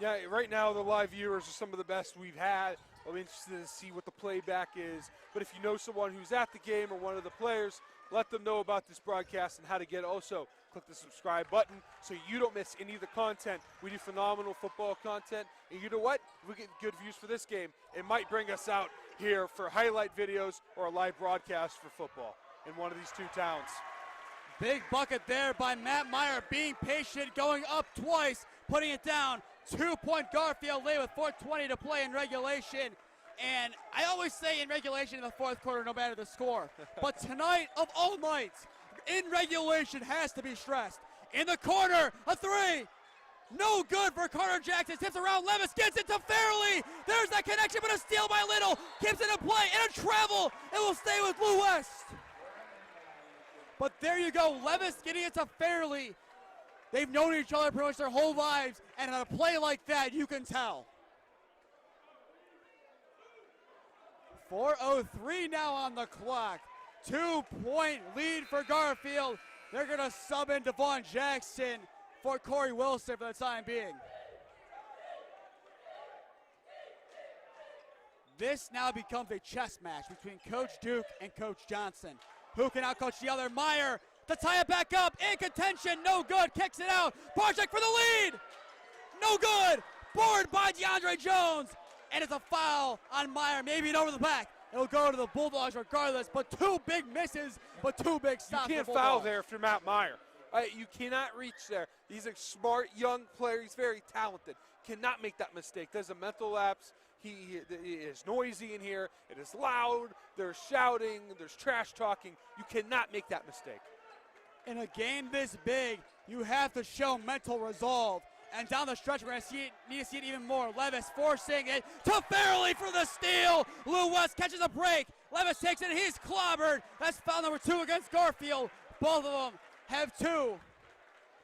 Yeah, right now the live viewers are some of the best we've had. I'll be interested to see what the playback is. But if you know someone who's at the game or one of the players, let them know about this broadcast and how to get it. Also, click the subscribe button so you don't miss any of the content. We do phenomenal football content. And you know what? If we get good views for this game, it might bring us out here for highlight videos or a live broadcast for football in one of these two towns. Big bucket there by Matt Meyer, being patient, going up twice, putting it down. 2-point Garfield lead with 4:20 to play in regulation. And I always say in regulation in the fourth quarter, no matter the score. But tonight, of all nights, in regulation has to be stressed. In the corner, a three. No good for Carter Jackson. Tips around Levis, gets it to Fairley. There's that connection, but a steal by Little. Keeps it in play, and a travel. It will stay with Lou West. But there you go, Levis getting it to Fairley. They've known each other pretty much their whole lives, and on a play like that, you can tell. 4:03 now on the clock. 2-point lead for Garfield. They're going to sub in Devon Jackson for Corey Wilson for the time being. This now becomes a chess match between Coach Duke and Coach Johnson. Who can outcoach the other? Meyer to tie it back up, in contention, no good, kicks it out. Barczyk for the lead, no good. Board by DeAndre Jones, and it's a foul on Meyer, maybe an over the back. It'll go to the Bulldogs regardless, but two big misses, but two big stops. You can't foul there if you're Matt Meyer. You cannot reach there. He's a smart young player. He's very talented. Cannot make that mistake. There's a mental lapse. He is noisy in here. It is loud. There's shouting. There's trash talking. You cannot make that mistake. In a game this big, you have to show mental resolve. And down the stretch, we're going to need to see it even more. Levis forcing it to Fairley for the steal. Lou West catches a break. Levis takes it, and he's clobbered. That's foul number 2 against Garfield. Both of them have 2.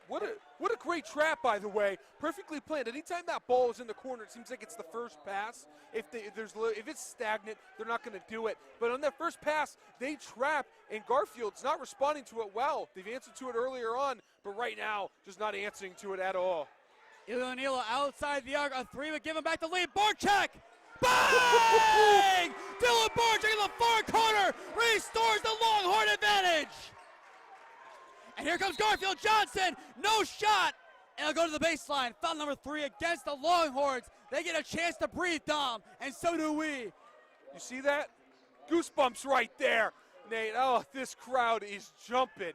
What a great trap, by the way. Perfectly planned. Anytime that ball is in the corner, it seems like it's the first pass. If it's stagnant, they're not going to do it. But on that first pass, they trap, and Garfield's not responding to it well. They've answered to it earlier on, but right now, just not answering to it at all. Ilonila outside the arc, a 3 would give him back the lead. Barczyk, bang! Dylan Barczyk in the far corner restores the Longhorn advantage. And here comes Garfield Johnson, no shot, and he'll go to the baseline. Foul number 3 against the Longhorns. They get a chance to breathe, Dom, and so do we. You see that? Goosebumps right there, Nate. Oh, this crowd is jumping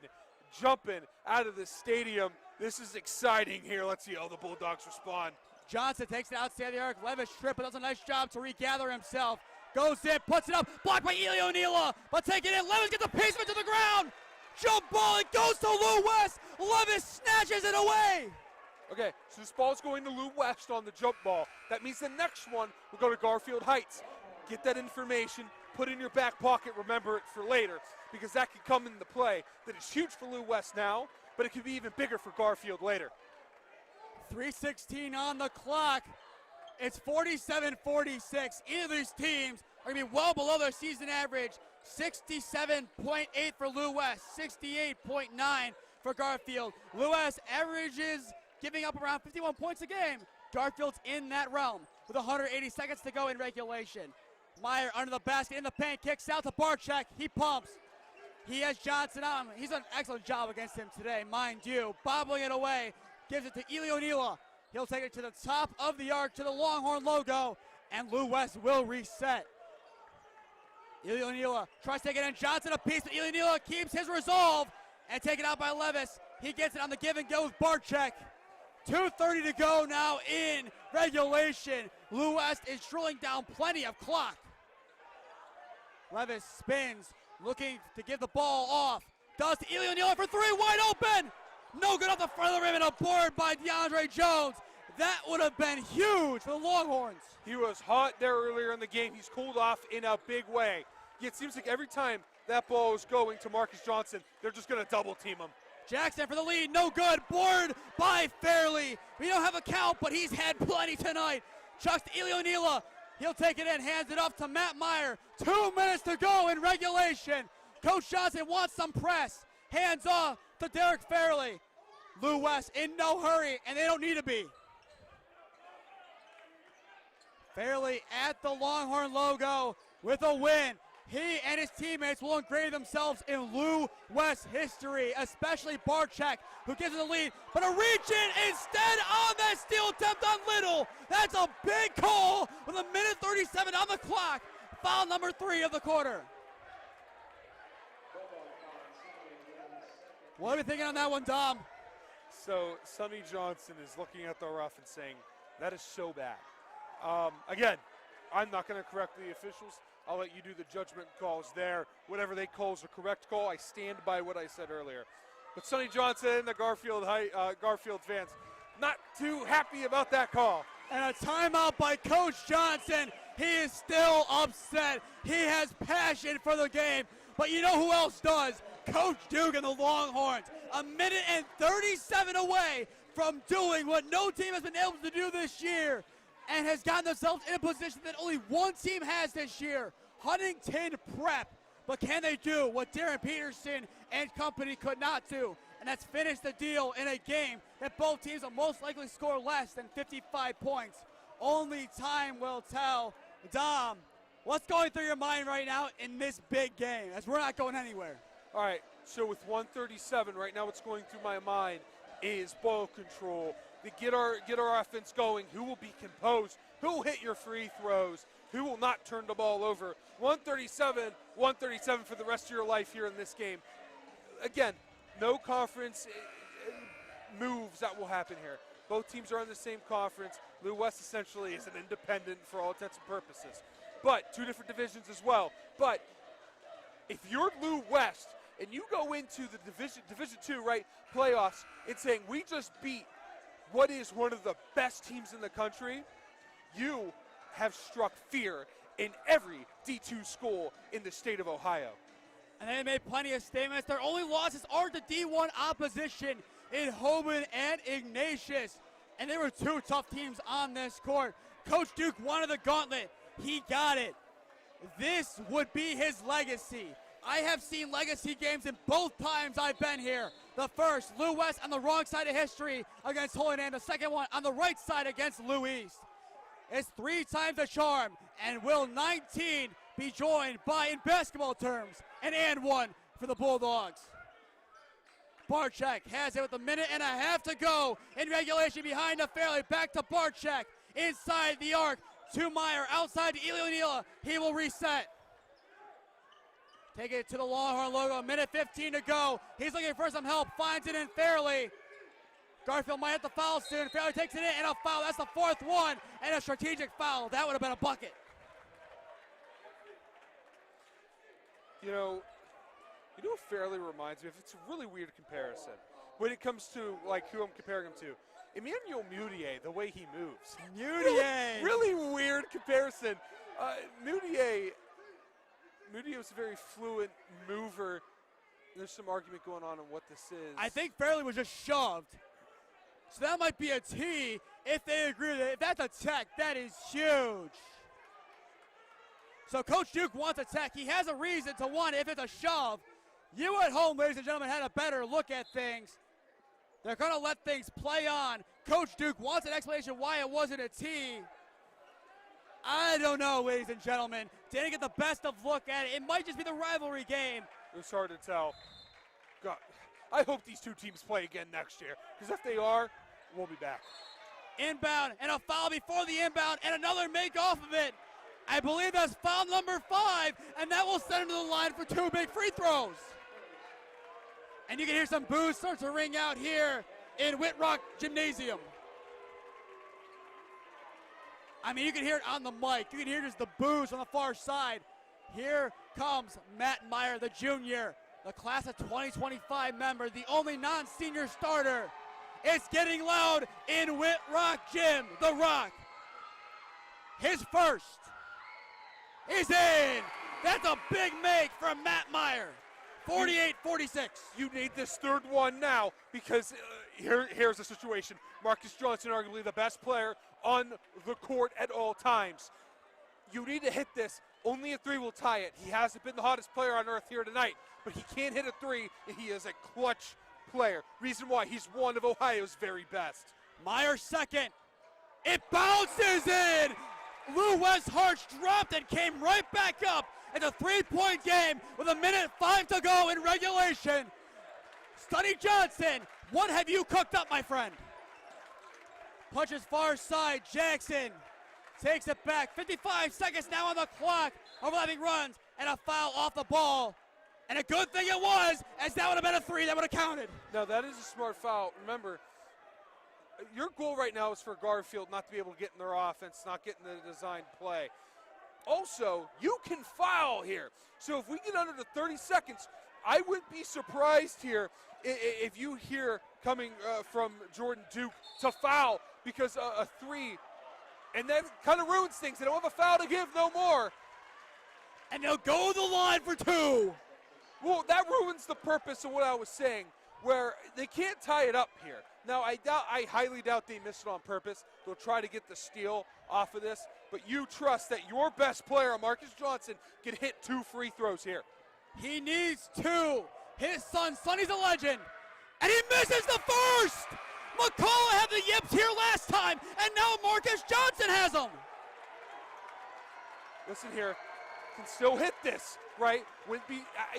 out of the stadium. This is exciting here. Let's see how the Bulldogs respond. Johnson takes it outside the arc. Levis strip, but does a nice job to regather himself. Goes in, puts it up, blocked by Eli O'Neal, but take it in. Levis gets a piece of it to the ground. Jump ball, it goes to Lou West. Levis snatches it away. Okay, so this ball's going to Lou West on the jump ball. That means the next one will go to Garfield Heights. Get that information, put it in your back pocket, remember it for later, because that could come into play. That is huge for Lou West now, but it could be even bigger for Garfield later. 3:16 on the clock. It's 47-46. Either of these teams are going to be well below their season average. 67.8 for Lou West, 68.9 for Garfield. Lou West averages giving up around 51 points a game. Garfield's in that realm with 180 seconds to go in regulation. Meyer under the basket in the paint, kicks out to Barczyk. He pumps. He has Johnson on him. He's done an excellent job against him today, mind you. Bobbling it away, gives it to Eli O'Neal. He'll take it to the top of the arc to the Longhorn logo, and Lou West will reset. Eli O'Neal tries to take it in. Johnson a piece, but Eli O'Neal keeps his resolve and taken out by Levis. He gets it on the give and go with Barczyk. 2:30 to go now in regulation. Lou West is drilling down plenty of clock. Levis spins, looking to give the ball off. Does to Eli O'Neal for 3, wide open. No good off the front of the rim, and a board by DeAndre Jones. That would have been huge for the Longhorns. He was hot there earlier in the game. He's cooled off in a big way. It seems like every time that ball is going to Marcus Johnson, they're just going to double team him. Jackson for the lead, no good. Board by Fairley. We don't have a count, but he's had plenty tonight. Chucks to Eli O'Neal. He'll take it in, hands it off to Matt Meyer. 2 minutes to go in regulation. Coach Johnson wants some press. Hands off to Derek Fairley. Lou West in no hurry, and they don't need to be. Fairley at the Longhorn logo with a win. He and his teammates will engrave themselves in Lou West history, especially Barczyk, who gives them the lead. But a reach-in instead on that steal attempt on Little. That's a big call with a minute 37 on the clock. Foul number 3 of the quarter. What are we thinking on that one, Dom? So Sonny Johnson is looking at the rough and saying, that is so bad. Again, I'm not going to correct the officials. I'll let you do the judgment calls there. Whatever they call is a correct call. I stand by what I said earlier. But Sonny Johnson, the Garfield fans, not too happy about that call. And a timeout by Coach Johnson. He is still upset. He has passion for the game. But you know who else does? Coach Duke and the Longhorns. A minute and 37 away from doing what no team has been able to do this year, and has gotten themselves in a position that only one team has this year, Huntington Prep. But can they do what Darren Peterson and company could not do? And that's finish the deal in a game that both teams will most likely score less than 55 points. Only time will tell. Dom, what's going through your mind right now in this big game, as we're not going anywhere? All right, so with 137, right now what's going through my mind is ball control. To get our offense going, who will be composed, who will hit your free throws, who will not turn the ball over. 137 for the rest of your life here in this game. Again, no conference moves that will happen here. Both teams are in the same conference. Lou West essentially is an independent for all intents and purposes. But two different divisions as well. But if you're Lou West and you go into the Division II, right, playoffs and saying we just beat what is one of the best teams in the country, you have struck fear in every D2 school in the state of Ohio. And they made plenty of statements. Their only losses are to D1 opposition in Hoban and Ignatius. And there were two tough teams on this court. Coach Duke wanted the gauntlet. He got it. This would be his legacy. I have seen legacy games in both times I've been here. The first, Lou West on the wrong side of history against Holy Land. The second one on the right side against Lou East. It's 3 times the charm, and will 19 be joined by, in basketball terms, an and one for the Bulldogs. Barczyk has it with a minute and a half to go in regulation behind the Fairley. Back to Barczyk inside the arc to Meyer outside to Eli O'Neill. He will reset. Take it to the Longhorn logo. A minute 15 to go. He's looking for some help. Finds it in Fairley. Garfield might have to foul soon. Fairley takes it in and a foul. That's the 4th one and a strategic foul. That would have been a bucket. You know what Fairley reminds me of? It's a really weird comparison when it comes to like who I'm comparing him to. Emmanuel Mudiay, the way he moves. Mudiay! Really weird comparison. Mudiay was a very fluent mover. There's some argument going on what this is. I think Fairley was just shoved. So that might be a T if they agree with it. If that's a tech, that is huge. So Coach Duke wants a tech. He has a reason to want it if it's a shove. You at home, ladies and gentlemen, had a better look at things. They're going to let things play on. Coach Duke wants an explanation why it wasn't a T. I don't know, ladies and gentlemen. Didn't get the best of look at it. It might just be the rivalry game. It's hard to tell. God, I hope these two teams play again next year, because if they are, we'll be back. Inbound and a foul before the inbound and another make off of it. I believe that's foul number 5, and that will send him to the line for 2 big free throws. And you can hear some boos start to ring out here in Whitrock Gymnasium. I mean, you can hear it on the mic. You can hear just the boos on the far side. Here comes Matt Meyer, the junior, the class of 2025 member, the only non-senior starter. It's getting loud in Whitrock Gym, the Rock. His first is in. That's a big make from Matt Meyer. 48-46. You need this 3rd one now, because here's the situation. Marcus Johnson, arguably the best player on the court at all times. You need to hit this. Only a 3 will tie it. He hasn't been the hottest player on earth here tonight, but he can hit a 3, and he is a clutch player. Reason why he's one of Ohio's very best. Meyer second. It bounces in. Lou West's hearts dropped and came right back up. It's a 3-point game with 1:05 to go in regulation. Sonny Johnson, what have you cooked up, my friend? Punches far side, Jackson takes it back. 55 seconds now on the clock. Overlapping runs and a foul off the ball. And a good thing it was, as that would have been a 3 that would have counted. Now that is a smart foul. Remember, your goal right now is for Garfield not to be able to get in their offense, not get in the designed play. Also, you can foul here. So if we get under the 30 seconds, I wouldn't be surprised here if you hear coming from Jordan Duke to foul, because a 3, and that kind of ruins things. They don't have a foul to give no more. And they'll go to the line for 2. Well, that ruins the purpose of what I was saying, where they can't tie it up here. Now, I highly doubt they missed it on purpose. They'll try to get the steal off of this, but you trust that your best player, Marcus Johnson, can hit 2 free throws here. He needs 2. His son, Sonny's a legend, and he misses the first. McCullough had the yips here last time, and now Marcus Johnson has them. Listen here, can still hit this, right?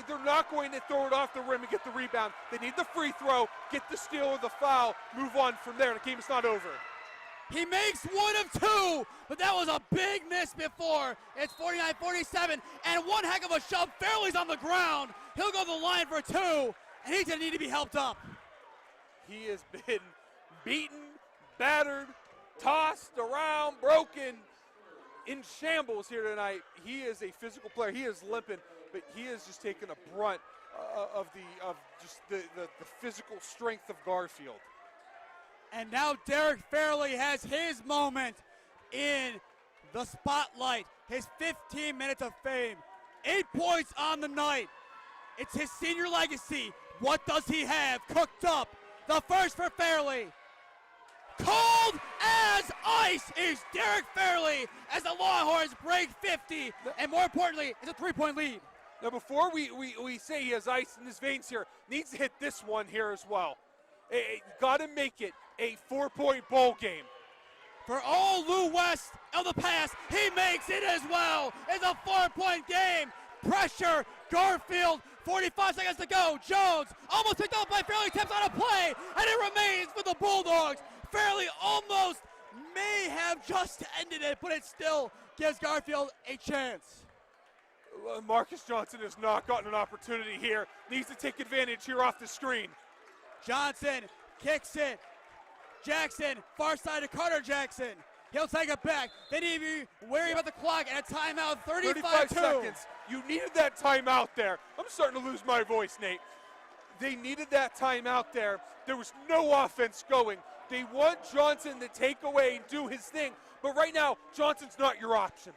They're not going to throw it off the rim and get the rebound. They need the free throw, get the steal or the foul, move on from there. The game is not over. He makes 1 of 2, but that was a big miss before. It's 49-47, and one heck of a shove. Fairley's on the ground. He'll go to the line for 2, and he's going to need to be helped up. He has been beaten, battered, tossed around, broken, in shambles here tonight. He is a physical player. He is limping, but he is just taking a brunt of the physical strength of Garfield. And now Derek Fairley has his moment in the spotlight. His 15 minutes of fame. 8 points on the night. It's his senior legacy. What does he have cooked up? The first for Fairley. Cold as ice is Derek Fairley as the Longhorns break 50. And more importantly, it's a 3-point lead. Now before we say he has ice in his veins here, needs to hit this one here as well. Got to make it a 4-point bowl game. For all Lou West of the past, he makes it as well. It's a 4-point game. Pressure, Garfield, 45 seconds to go. Jones almost picked up by Fairley, taps on a play, and it remains for the Bulldogs. Fairley almost may have just ended it, but it still gives Garfield a chance. Marcus Johnson has not gotten an opportunity here. Needs to take advantage here off the screen. Johnson kicks it. Jackson, far side to Carter Jackson. He'll take it back. They need to be wary about the clock and a timeout, 35 seconds. You needed that timeout there. I'm starting to lose my voice, Nate. They needed that timeout there. There was no offense going. They want Johnson to take away and do his thing. But right now, Johnson's not your option.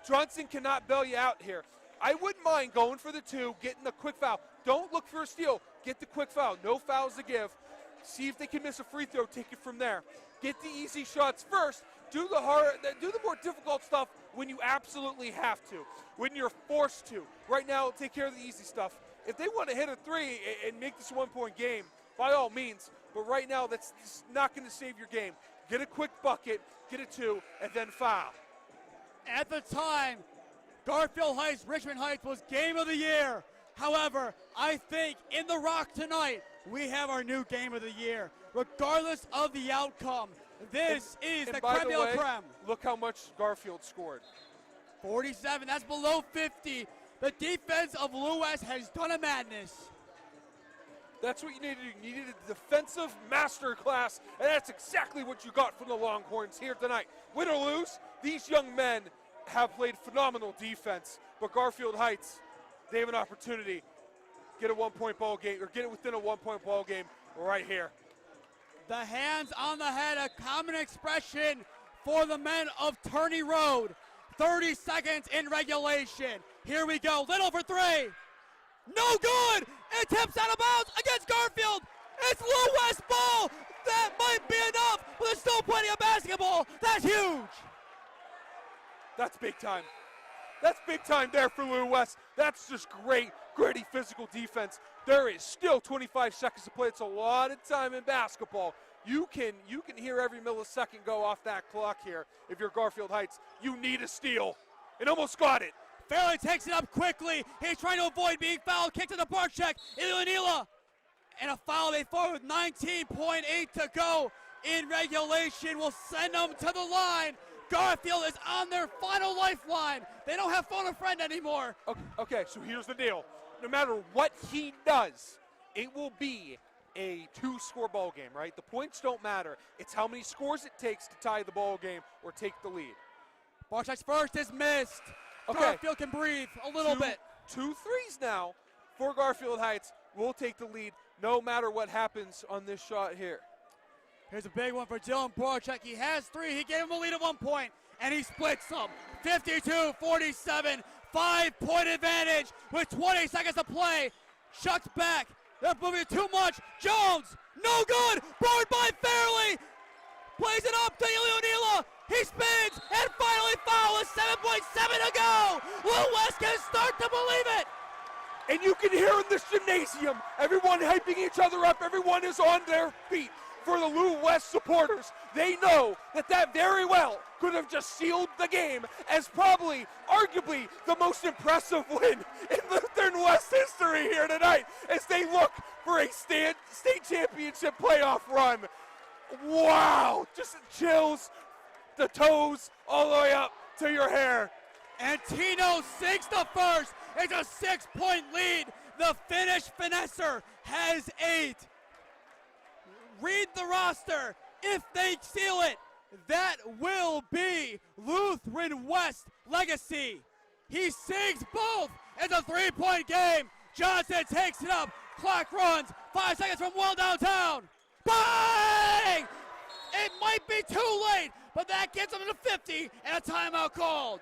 Johnson cannot bail you out here. I wouldn't mind going for the 2, getting the quick foul. Don't look for a steal. Get the quick foul. No fouls to give. See if they can miss a free throw. Take it from there. Get the easy shots first. Do the more difficult stuff when you absolutely have to, when you're forced to. Right now, take care of the easy stuff. If they want to hit a 3 and make this a 1-point game, by all means. But right now, that's not going to save your game. Get a quick bucket, get a 2, and then foul. At the time, Garfield Heights, Richmond Heights was game of the year. However, I think in the Rock tonight, we have our new game of the year. Regardless of the outcome, this is the creme de la creme. Look how much Garfield scored. 47, that's below 50. The defense of Lou West has done a madness. That's what you needed to do. You needed a defensive masterclass, and that's exactly what you got from the Longhorns here tonight. Win or lose, these young men have played phenomenal defense, but Garfield Heights, they have an opportunity. Get a 1-point ball game, or get it within a 1-point ball game right here. The hands on the head, a common expression for the men of Turney Road. 30 seconds in regulation. Here we go, Little for 3. No good! It tips out of bounds against Garfield. It's Lou West ball. That might be enough, but there's still plenty of basketball. That's huge. That's big time. That's big time there for Lou West. That's just great, gritty physical defense. There is still 25 seconds to play. It's a lot of time in basketball. You can hear every millisecond go off that clock here. If you're Garfield Heights, you need a steal. And almost got it. Fairley takes it up quickly. He's trying to avoid being fouled. Kick to the bar check. Ilanila. And a foul made forward with 19.8 to go in regulation. Will send them to the line. Garfield is on their final lifeline. They don't have phone a friend anymore. Okay, so here's the deal. No matter what he does, it will be a 2-score ball game, right? The points don't matter. It's how many scores it takes to tie the ball game or take the lead. Barchek's first is missed. Okay. Garfield can breathe a little bit. 2 threes now for Garfield Heights. We'll take the lead no matter what happens on this shot here. Here's a big one for Dylan Barchek. He has 3. He gave him a lead at 1 point, and he splits them. 52-47, 5-point advantage with 20 seconds to play. Chucked back. They're moving too much. Jones, no good. Barred by Fairley. Plays it up to Ileonila. He spins and finally foul with 7.7 to go. Lou West can start to believe it. And you can hear in this gymnasium, everyone hyping each other up. Everyone is on their feet for the Lou West supporters. They know that very well could have just sealed the game as probably, arguably, the most impressive win in Lutheran West history here tonight as they look for a state championship playoff run. Wow, just chills, the toes, all the way up to your hair. And Tino sinks the first. It's a 6-point lead. The Finnish finesser has 8. Read the roster. If they seal it, that will be Lutheran West legacy. He sinks both. It's a 3-point game. Johnson takes it up. Clock runs. 5 seconds from well downtown. Bang! It might be too late, but that gets them to 50 and a timeout called.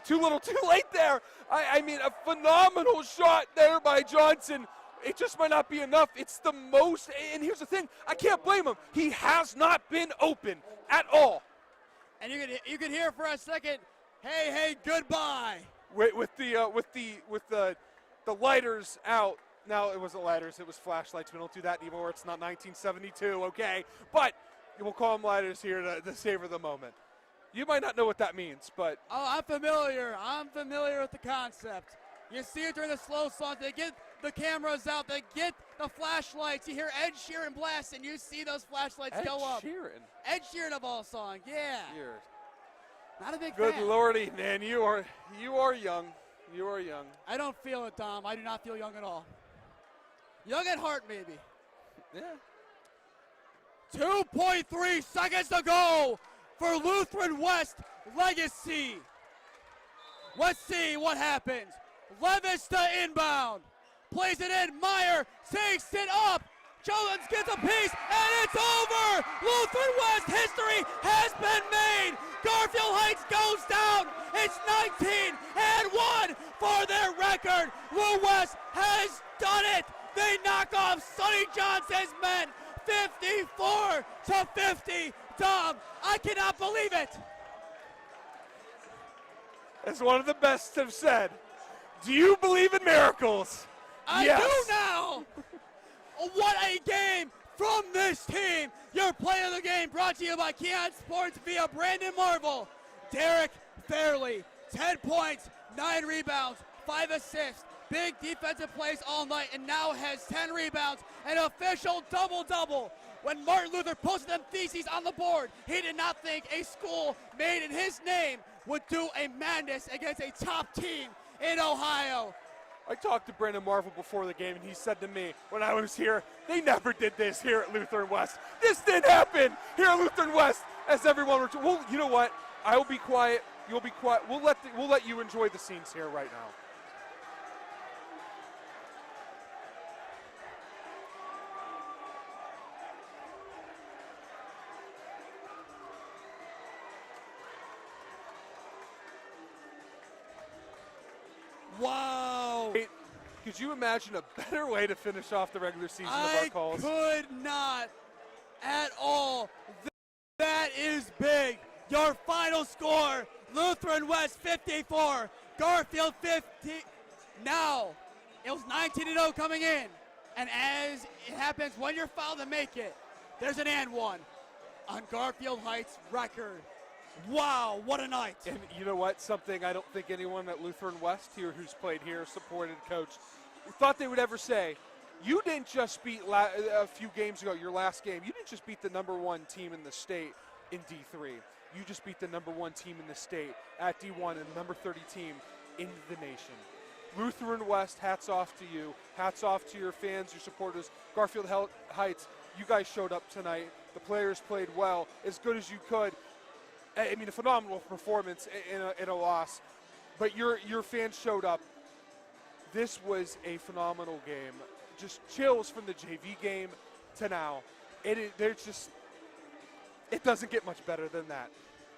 Too little too late there. I mean, a phenomenal shot there by Johnson. It just might not be enough. It's the most, and here's the thing, I can't blame him. He has not been open at all. And you could hear for a second, hey, goodbye. With the lighters out. Now it wasn't lighters, it was flashlights. We don't do that anymore. It's not 1972, okay? But we'll call them lighters here to savor the moment. You might not know what that means, but oh, I'm familiar. I'm familiar with the concept. You see it during the slow songs. They get the cameras out. They get the flashlights. You hear Ed Sheeran blast, and you see those flashlights go up. Ed Sheeran of all songs, yeah. Not a big fan. Good lordy, man, you are young. You are young. I don't feel it, Tom. I do not feel young at all. Young at heart, maybe. Yeah. 2.3 seconds to go for Lutheran West legacy. Let's see what happens. Levis to inbound. Plays it in. Meyer takes it up. Jones gets a piece, and it's over. Lutheran West history has been made. Garfield Heights goes down. It's 19-1 for their record. Lou West has done it. They knock off Sonny Johnson's men 54-50. Tom, I cannot believe it. As one of the best have said, do you believe in miracles? I yes. do now. What a game from this team. Your play of the game brought to you by KeeOnSports via Brandon Marvel. Derek Fairley, 10 points, 9 rebounds, 5 assists. Big defensive plays all night and now has 10 rebounds. An official double-double. When Martin Luther posted them theses on the board, he did not think a school made in his name would do a madness against a top team in Ohio. I talked to Brandon Marvel before the game, and he said to me, when I was here, they never did this here at Lutheran West. This didn't happen here at Lutheran West, as everyone were. Well, you know what? I will be quiet. You'll be quiet. We'll let you enjoy the scenes here right now. Wow. Could you imagine a better way to finish off the regular season of our calls? I could not at all. That is big. Your final score, Lutheran West 54, Garfield 50. Now, it was 19-0 coming in. And as it happens when you're fouled to make it, there's an and one on Garfield Heights record. Wow, what a night. And you know what? Something I don't think anyone at Lutheran West here who's played here, supported, coached, thought they would ever say. You didn't just beat a few games ago, your last game, you didn't just beat the number 1 team in the state in D3. You just beat the number 1 team in the state at D1 and the number 30 team in the nation. Lutheran West, hats off to you. Hats off to your fans, your supporters. Garfield Heights, you guys showed up tonight. The players played well, as good as you could. I mean, a phenomenal performance in a loss. But your fans showed up. This was a phenomenal game. Just chills from the JV game to now. It doesn't get much better than that.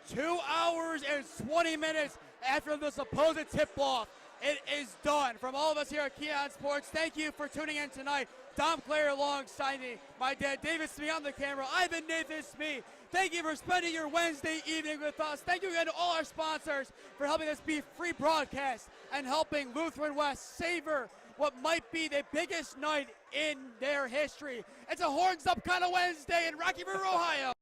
2 hours and 20 minutes after the supposed tip-off. It is done. From all of us here at KeeOnSports, thank you for tuning in tonight. Dom Clary alongside me, my dad David Smee on the camera. I've been Nathan Smee. Thank you for spending your Wednesday evening with us. Thank you again to all our sponsors for helping us be free broadcast and helping Lutheran West savor what might be the biggest night in their history. It's a horns up kind of Wednesday in Rocky River, Ohio.